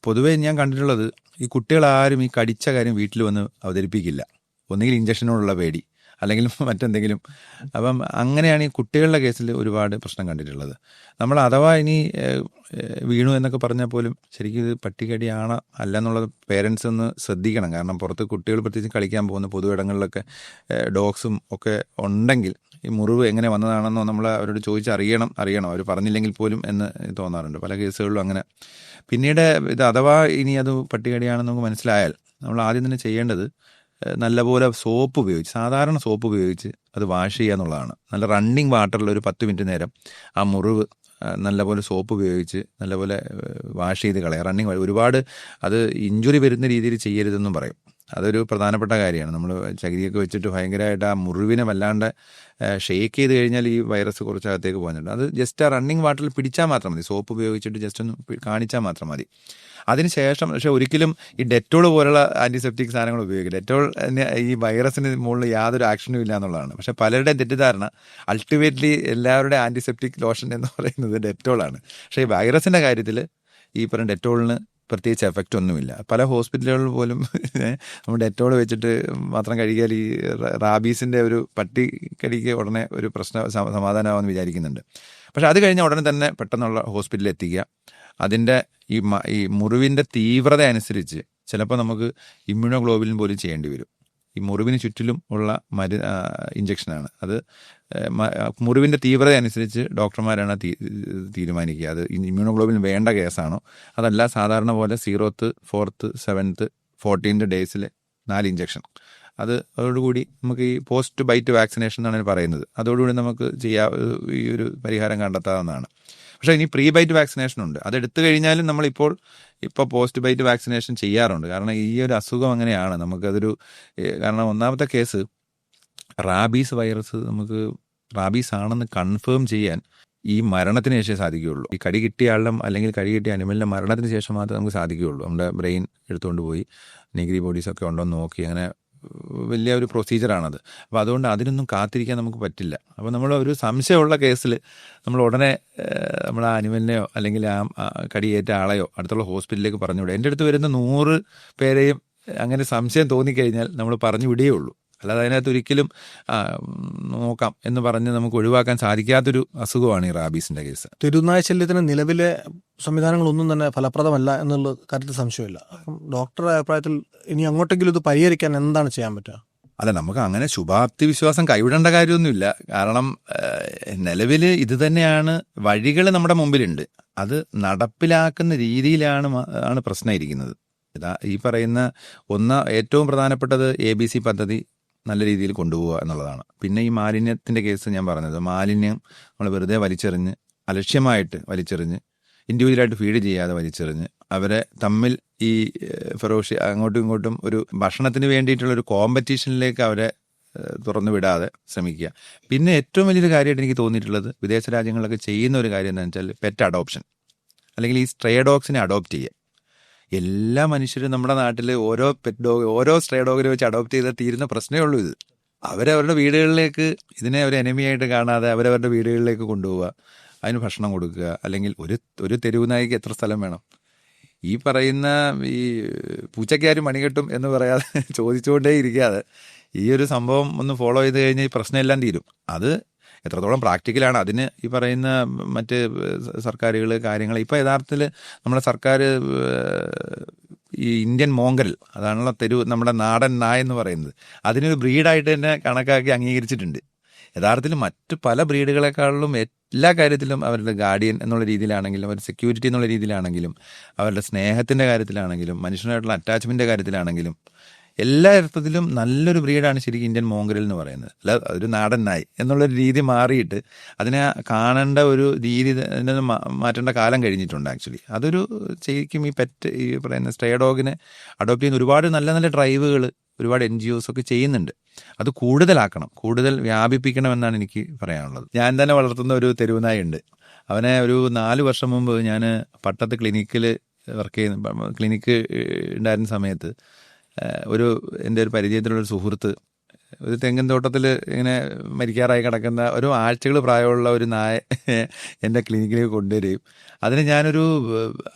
പൊതുവേ ഞാൻ കണ്ടിട്ടുള്ളത്, ഈ കുട്ടികളാരും ഈ കടിച്ച കാര്യം വീട്ടിൽ വന്ന് അവതരിപ്പിക്കില്ല. ഒന്നുകിൽ ഇഞ്ചക്ഷനോടുള്ള പേടി, അല്ലെങ്കിൽ മറ്റെന്തെങ്കിലും. അപ്പം അങ്ങനെയാണ് ഈ കുട്ടികളുടെ കേസിൽ ഒരുപാട് പ്രശ്നം കണ്ടിട്ടുള്ളത്. നമ്മൾ അഥവാ ഇനി വീണു എന്നൊക്കെ പറഞ്ഞാൽ പോലും ശരിക്കും ഇത് പട്ടികടിയാണ് അല്ല എന്നുള്ളത് പേരൻസ് ഒന്ന് ശ്രദ്ധിക്കണം. കാരണം പുറത്ത് കുട്ടികൾ പ്രത്യേകിച്ച് കളിക്കാൻ പോകുന്ന പൊതു ഇടങ്ങളിലൊക്കെ ഡോഗ്സും ഒക്കെ ഉണ്ടെങ്കിൽ ഈ മുറിവ് എങ്ങനെ വന്നതാണെന്നോ നമ്മൾ അവരോട് ചോദിച്ചറിയണം. അവർ പറഞ്ഞില്ലെങ്കിൽ പോലും എന്ന് തോന്നാറുണ്ട് പല കേസുകളിലും അങ്ങനെ. പിന്നീട് ഇത് അഥവാ ഇനി അത് പട്ടികടിയാണെന്ന് നമുക്ക് മനസ്സിലായാൽ നമ്മൾ ആദ്യം തന്നെ ചെയ്യേണ്ടത് നല്ലപോലെ സോപ്പ് ഉപയോഗിച്ച്, സാധാരണ സോപ്പ് ഉപയോഗിച്ച് അത് വാഷ് ചെയ്യുക എന്നുള്ളതാണ്. നല്ല റണ്ണിങ് വാട്ടറിൽ ഒരു 10 മിനിറ്റ് നേരം ആ മുറിവ് നല്ലപോലെ സോപ്പ് ഉപയോഗിച്ച് നല്ലപോലെ വാഷ് ചെയ്ത് കളയുക. റണ്ണിങ് ഒരുപാട് അത് ഇഞ്ചുറി വരുന്ന രീതിയിൽ ചെയ്യരുതെന്നും പറയും. അതൊരു പ്രധാനപ്പെട്ട കാര്യമാണ്. നമ്മൾ ചകിരിയൊക്കെ വെച്ചിട്ട് ഭയങ്കരമായിട്ട് ആ മുറിവിനെ വല്ലാണ്ട് ഷേക്ക് ചെയ്ത് കഴിഞ്ഞാൽ ഈ വൈറസ് കുറച്ച് അകത്തേക്ക് പോകുന്നുണ്ട്. അത് ജസ്റ്റ് ആ റണ്ണിങ് വാട്ടറിൽ പിടിച്ചാൽ മാത്രം മതി, സോപ്പ് ഉപയോഗിച്ചിട്ട് ജസ്റ്റ് ഒന്ന് കാണിച്ചാൽ മാത്രം മതി. അതിനുശേഷം പക്ഷേ ഒരിക്കലും ഈ ഡെറ്റോൾ പോലുള്ള ആൻറ്റിസെപ്റ്റിക് സാധനങ്ങൾ ഉപയോഗിക്കുക. ഡെറ്റോൾ ഈ വൈറസിന് മുകളിൽ യാതൊരു ആക്ഷനും ഇല്ല എന്നുള്ളതാണ്. പക്ഷേ പലരുടെ തെറ്റിദ്ധാരണ അൾട്ടിമേറ്റ്ലി എല്ലാവരുടെ ആൻറ്റിസെപ്റ്റിക് ലോഷൻ എന്ന് പറയുന്നത് ഡെറ്റോളാണ്. പക്ഷേ ഈ വൈറസിൻ്റെ കാര്യത്തിൽ ഈ പറഞ്ഞ ഡെറ്റോളിന് പ്രത്യേകിച്ച് എഫക്റ്റ് ഒന്നുമില്ല. പല ഹോസ്പിറ്റലുകളിൽ പോലും നമ്മൾ ഡെറ്റോൾ വെച്ചിട്ട് മാത്രം കഴുകിയാൽ ഈ റാബീസിൻ്റെ ഒരു പട്ടിക്കടിക്ക് ഉടനെ ഒരു സമാധാനമാകുമെന്ന് വിചാരിക്കുന്നുണ്ട്. പക്ഷെ അത് കഴിഞ്ഞാൽ ഉടനെ തന്നെ പെട്ടെന്നുള്ള ഹോസ്പിറ്റലിൽ എത്തിക്കുക. അതിൻ്റെ ഈ മുറിവിൻ്റെ തീവ്രത അനുസരിച്ച് ചിലപ്പോൾ നമുക്ക് ഇമ്മ്യൂണോഗ്ലോബുലിൻ പോലും ചെയ്യേണ്ടി വരും. ഈ മുറിവിന് ചുറ്റിലും ഉള്ള ഇഞ്ചക്ഷനാണ് അത്. മുറിവിൻ്റെ തീവ്രത അനുസരിച്ച് ഡോക്ടർമാരാണ് തീരുമാനിക്കുക അത് ഇമ്മ്യൂണോഗ്ലോബുലിൻ വേണ്ട കേസാണോ അതല്ല. സാധാരണ പോലെ 0th 4th 7th 14th ഡേയ്സിൽ 4 ഇഞ്ചക്ഷൻ, അതോടുകൂടി നമുക്ക് ഈ പോസ്റ്റ് ബൈറ്റ് വാക്സിനേഷൻ എന്നാണ് പറയുന്നത്. അതോടുകൂടി നമുക്ക് ഈ ഒരു പരിഹാരം കണ്ടെത്താവുന്നതാണ്. പക്ഷേ ഇനി പ്രീ ബൈറ്റ് വാക്സിനേഷൻ ഉണ്ട്. അതെടുത്തു കഴിഞ്ഞാലും നമ്മളിപ്പോൾ പോസ്റ്റ് ബൈറ്റ് വാക്സിനേഷൻ ചെയ്യാറുണ്ട്. കാരണം ഈ ഒരു അസുഖം അങ്ങനെയാണ്. നമുക്കതൊരു കാരണം ഒന്നാമത്തെ കേസ് റാബീസ് വൈറസ്, നമുക്ക് റാബീസ് ആണെന്ന് കൺഫേം ചെയ്യാൻ ഈ മരണത്തിന് ശേഷമേ സാധിക്കുകയുള്ളൂ. ഈ കടി കിട്ടിയ ആളുടെ അല്ലെങ്കിൽ കടി കിട്ടിയ അനിമലിൻ്റെ മരണത്തിന് ശേഷം മാത്രമേ നമുക്ക് സാധിക്കുകയുള്ളൂ. നമ്മുടെ ബ്രെയിൻ എടുത്തുകൊണ്ട് പോയി നെഗറ്റീവ് ബോഡീസൊക്കെ ഉണ്ടോ എന്ന് നോക്കി, അങ്ങനെ വലിയ ഒരു പ്രൊസീജിയറാണത്. അപ്പോൾ അതുകൊണ്ട് അതിനൊന്നും കാത്തിരിക്കാൻ നമുക്ക് പറ്റില്ല. അപ്പോൾ നമ്മൾ ഒരു സംശയമുള്ള കേസിൽ നമ്മൾ ഉടനെ നമ്മൾ ആ അനിമലിനെയോ അല്ലെങ്കിൽ ആ കടിയേറ്റ ആളെയോ അടുത്തുള്ള ഹോസ്പിറ്റലിലേക്ക് പറഞ്ഞു വിടുക. എൻ്റെ അടുത്ത് വരുന്ന 100 പേരെയും അങ്ങനെ സംശയം തോന്നിക്കഴിഞ്ഞാൽ നമ്മൾ പറഞ്ഞു വിടുകയുള്ളൂ. അല്ലാതെ അതിനകത്ത് ഒരിക്കലും നോക്കാം എന്ന് പറഞ്ഞ് നമുക്ക് ഒഴിവാക്കാൻ സാധിക്കാത്തൊരു അസുഖമാണ് ഈ റാബീസിൻ്റെ കേസ്. തെരുവുനായ ശല്യത്തിന് നിലവിലെ സംവിധാനങ്ങളൊന്നും തന്നെ ഫലപ്രദമല്ല എന്നുള്ള കാര്യത്തിൽ സംശയമില്ല. ഡോക്ടറുടെ അഭിപ്രായത്തിൽ ഇനി അങ്ങോട്ടെങ്കിലും ഇത് പരിഹരിക്കാൻ എന്താണ് ചെയ്യാൻ പറ്റുക? അല്ല, നമുക്ക് അങ്ങനെ ശുഭാപ്തി വിശ്വാസം കൈവിടേണ്ട കാര്യമൊന്നുമില്ല. കാരണം നിലവിൽ ഇത് തന്നെയാണ് വഴികൾ നമ്മുടെ മുമ്പിലുണ്ട്. അത് നടപ്പിലാക്കുന്ന രീതിയിലാണ് പ്രശ്നം ഇരിക്കുന്നത്. ഈ പറയുന്ന ഏറ്റവും പ്രധാനപ്പെട്ടത് ABC പദ്ധതി നല്ല രീതിയിൽ കൊണ്ടുപോകുക എന്നുള്ളതാണ്. പിന്നെ ഈ മാലിന്യത്തിൻ്റെ കേസ് ഞാൻ പറഞ്ഞത്, മാലിന്യം നമ്മൾ വെറുതെ വലിച്ചെറിഞ്ഞ്, അലക്ഷ്യമായിട്ട് വലിച്ചെറിഞ്ഞ്, ഇൻഡിവിജ്വലായിട്ട് ഫീഡ് ചെയ്യാതെ വലിച്ചെറിഞ്ഞ്, അവരെ തമ്മിൽ ഈ അങ്ങോട്ടും ഇങ്ങോട്ടും ഒരു ഭക്ഷണത്തിന് വേണ്ടിയിട്ടുള്ളൊരു കോമ്പറ്റീഷനിലേക്ക് അവരെ തുറന്നു വിടാതെ ശ്രമിക്കുക. പിന്നെ ഏറ്റവും വലിയൊരു കാര്യമായിട്ട് എനിക്ക് തോന്നിയിട്ടുള്ളത്, വിദേശ രാജ്യങ്ങളിലൊക്കെ ചെയ്യുന്ന ഒരു കാര്യം എന്താണെന്ന് വെച്ചാൽ പെറ്റ് അഡോപ്ഷൻ, അല്ലെങ്കിൽ ഈ സ്ട്രേ ഡോഗ്സിനെ അഡോപ്റ്റ് ചെയ്യുക. എല്ലാ മനുഷ്യരും നമ്മുടെ നാട്ടിൽ ഓരോ പെറ്റ് ഡോഗ്, ഓരോ സ്ട്രേ ഡോഗിനെ വെച്ച് അഡോപ്റ്റ് ചെയ്താൽ തീരുന്ന പ്രശ്നമേ ഉള്ളൂ. ഇത് അവരവരുടെ വീടുകളിലേക്ക് ഇതിനെ ഒരു എനിമിയായിട്ട് കാണാതെ അവരവരുടെ വീടുകളിലേക്ക് കൊണ്ടുപോവുക, അതിന് ഭക്ഷണം കൊടുക്കുക. അല്ലെങ്കിൽ ഒരു തെരുവ് നായിക്ക് എത്ര സ്ഥലം വേണം? ഈ പറയുന്ന ഈ പൂച്ചയ്ക്കാരും മണികെട്ടും എന്ന് പറയാതെ ചോദിച്ചുകൊണ്ടേ ഇരിക്കാതെ ഈ ഒരു സംഭവം ഒന്ന് ഫോളോ ചെയ്ത് കഴിഞ്ഞാൽ ഈ പ്രശ്നമെല്ലാം തീരും. അത് എത്രത്തോളം പ്രാക്ടിക്കലാണ് അതിന് ഈ പറയുന്ന മറ്റ് സർക്കാരുകൾ കാര്യങ്ങൾ. ഇപ്പോൾ യഥാർത്ഥത്തിൽ നമ്മുടെ സർക്കാർ ഈ ഇന്ത്യൻ മോങ്കൽ, അതാണല്ലോ നമ്മുടെ നാടൻ നായ എന്ന് പറയുന്നത്, അതിനൊരു ബ്രീഡായിട്ട് തന്നെ കണക്കാക്കി അംഗീകരിച്ചിട്ടുണ്ട്. യഥാർത്ഥത്തിൽ മറ്റ് പല ബ്രീഡുകളെക്കാളിലും എല്ലാ കാര്യത്തിലും അവരുടെ ഗാർഡിയൻ എന്നുള്ള രീതിയിലാണെങ്കിലും, അവരുടെ സെക്യൂരിറ്റി എന്നുള്ള രീതിയിലാണെങ്കിലും, അവരുടെ സ്നേഹത്തിൻ്റെ കാര്യത്തിലാണെങ്കിലും, മനുഷ്യനായിട്ടുള്ള അറ്റാച്ച്മെൻറ്റിൻ്റെ കാര്യത്തിലാണെങ്കിലും എല്ലാ അർത്ഥത്തിലും നല്ലൊരു ബ്രീഡാണ് ശരിക്കും ഇന്ത്യൻ മോങ്കരൽ എന്ന് പറയുന്നത്. അല്ല ഒരു നാടൻ നായ് എന്നുള്ളൊരു രീതി മാറിയിട്ട് അതിനെ കാണേണ്ട ഒരു രീതി അതിനെ മാറ്റേണ്ട കാലം കഴിഞ്ഞിട്ടുണ്ട്. ആക്ച്വലി അതൊരു ശരിക്കും ഈ പറയുന്ന സ്ട്രേ ഡോഗിനെ അഡോപ്റ്റ് ചെയ്യുന്ന ഒരുപാട് നല്ല നല്ല ഡ്രൈവുകൾ ഒരുപാട് NGOs ഒക്കെ ചെയ്യുന്നുണ്ട്. അത് കൂടുതലാക്കണം, കൂടുതൽ വ്യാപിപ്പിക്കണമെന്നാണ് എനിക്ക് പറയാനുള്ളത്. ഞാൻ തന്നെ വളർത്തുന്ന ഒരു തെരുവുനായ ഉണ്ട്. അവനെ ഒരു 4 വർഷം മുമ്പ് ഞാൻ പട്ടത്ത് ക്ലിനിക്കിൽ വർക്ക് ചെയ്യുന്ന ക്ലിനിക്ക് ഉണ്ടായിരുന്ന സമയത്ത് എൻ്റെ ഒരു പരിചയത്തിലുള്ളൊരു സുഹൃത്ത് ഒരു തെങ്ങിൻ തോട്ടത്തിൽ ഇങ്ങനെ മരിക്കാറായി കിടക്കുന്ന ഒരു ആഴ്ചകൾ പ്രായമുള്ള ഒരു നായ എൻ്റെ ക്ലിനിക്കിലേക്ക് കൊണ്ടുവരികയും അതിനെ ഞാനൊരു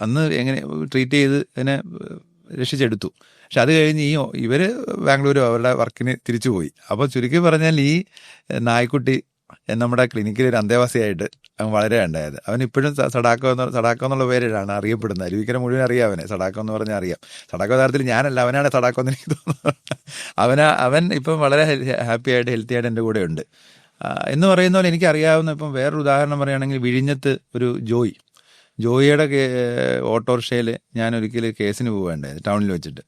അന്ന് എങ്ങനെ ട്രീറ്റ് ചെയ്ത് അതിനെ രക്ഷിച്ചെടുത്തു. പക്ഷെ അത് കഴിഞ്ഞ് ഇവർ ബാംഗ്ലൂർ അവരുടെ വർക്കിന് തിരിച്ചു പോയി. അപ്പോൾ ചുരുക്കി പറഞ്ഞാൽ ഈ നായ്ക്കുട്ടി നമ്മുടെ ക്ലിനിക്കിൽ ഒരു അന്തേവാസിയായിട്ട് അവൻ വളരെ ഉണ്ടായത്. അവൻ ഇപ്പോഴും സടാക്കോ എന്നുള്ള പേരിലാണ് അറിയപ്പെടുന്നത്. അരുവിക്കര മുഴുവൻ അറിയാം അവനെ. സടാക്കോ എന്ന് പറഞ്ഞാൽ അറിയാം. സടാക്കോ യഥാർത്ഥത്തിൽ ഞാനല്ല, അവനാണ് സടാക്കോ എന്ന് എനിക്ക് തോന്നുന്നു. അവൻ ഇപ്പം വളരെ ഹാപ്പി ആയിട്ട് ഹെൽത്തി ആയിട്ട് എൻ്റെ കൂടെ ഉണ്ട് എന്ന് പറയുന്ന പോലെ എനിക്കറിയാവുന്ന. ഇപ്പം വേറൊരു ഉദാഹരണം പറയുകയാണെങ്കിൽ വിഴിഞ്ഞത്ത് ഒരു ജോയിയുടെ ഓട്ടോറിക്ഷയിൽ ഞാൻ ഒരിക്കൽ കേസിന് പോവേണ്ടത് ടൗണിൽ വെച്ചിട്ട്.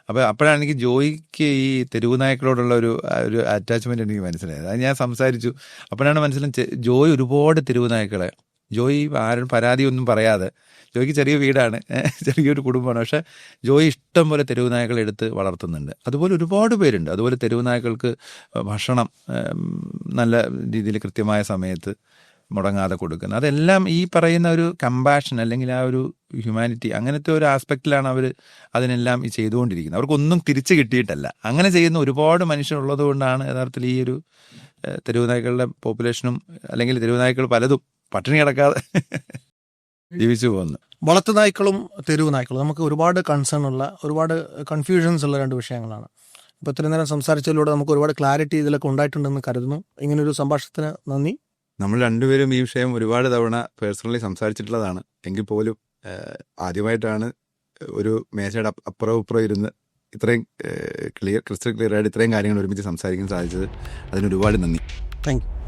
അപ്പോഴാണ് എനിക്ക് ജോയിക്ക് ഈ തെരുവ് നായ്ക്കളോടുള്ള ഒരു അറ്റാച്ച്മെന്റ് എനിക്ക് മനസ്സിലായത്. അത് ഞാൻ സംസാരിച്ചു. അപ്പോഴാണ് മനസ്സിലായത് ജോയ് ഒരുപാട് തെരുവ് നായ്ക്കളെ, ജോയ് ആരും പരാതിയൊന്നും പറയാതെ, ജോയിക്ക് ചെറിയ വീടാണ്, ചെറിയൊരു കുടുംബമാണ്, പക്ഷെ ജോയ് ഇഷ്ടം പോലെ തെരുവ് നായ്ക്കളെ എടുത്ത് വളർത്തുന്നുണ്ട്. അതുപോലെ ഒരുപാട് പേരുണ്ട്. അതുപോലെ തെരുവ് നായ്ക്കൾക്ക് ഭക്ഷണം നല്ല രീതിയിൽ കൃത്യമായ സമയത്ത് മുടങ്ങാതെ കൊടുക്കുന്നത്. അതെല്ലാം ഈ പറയുന്ന ഒരു കമ്പാഷൻ അല്ലെങ്കിൽ ആ ഒരു ഹ്യൂമാനിറ്റി അങ്ങനത്തെ ഒരു ആസ്പെക്റ്റിലാണ് അവർ അതിനെല്ലാം ഈ ചെയ്തുകൊണ്ടിരിക്കുന്നത്. അവർക്കൊന്നും തിരിച്ചു കിട്ടിയിട്ടല്ല. അങ്ങനെ ചെയ്യുന്ന ഒരുപാട് മനുഷ്യരുള്ളത് കൊണ്ടാണ് യഥാർത്ഥത്തിൽ ഈ ഒരു തെരുവ് നായ്ക്കളുടെ പോപ്പുലേഷനും അല്ലെങ്കിൽ തെരുവ് നായ്ക്കൾ പലതും പട്ടിണി കിടക്കാതെ ജീവിച്ചു പോകുന്നു. വളർത്തു നായ്ക്കളും തെരുവ് നായ്ക്കളും നമുക്ക് ഒരുപാട് കൺസേൺ ഉള്ള, ഒരുപാട് കൺഫ്യൂഷൻസ് ഉള്ള 2 വിഷയങ്ങളാണ്. ഇപ്പോൾ ഇത്രയും നേരം സംസാരിച്ചതിലൂടെ നമുക്ക് ഒരുപാട് ക്ലാരിറ്റി ഇതിലൊക്കെ ഉണ്ടായിട്ടുണ്ടെന്ന് കരുതുന്നു. ഇങ്ങനൊരു സംഭാഷണത്തിന് നന്ദി. നമ്മൾ രണ്ടുപേരും ഈ വിഷയം ഒരുപാട് തവണ പേഴ്സണലി സംസാരിച്ചിട്ടുള്ളതാണ്. എങ്കിൽ പോലും ആദ്യമായിട്ടാണ് ഒരു മേശയുടെ അപ്പുറം ഇപ്പുറം ഇരുന്ന് ഇത്രയും ക്രിസ്റ്റൽ ക്ലിയർ ആയിട്ട് ഇത്രയും കാര്യങ്ങൾ ഒരുമിച്ച് സംസാരിക്കാൻ സാധിച്ചത്. അതിന് ഒരുപാട് നന്ദി. Thank you.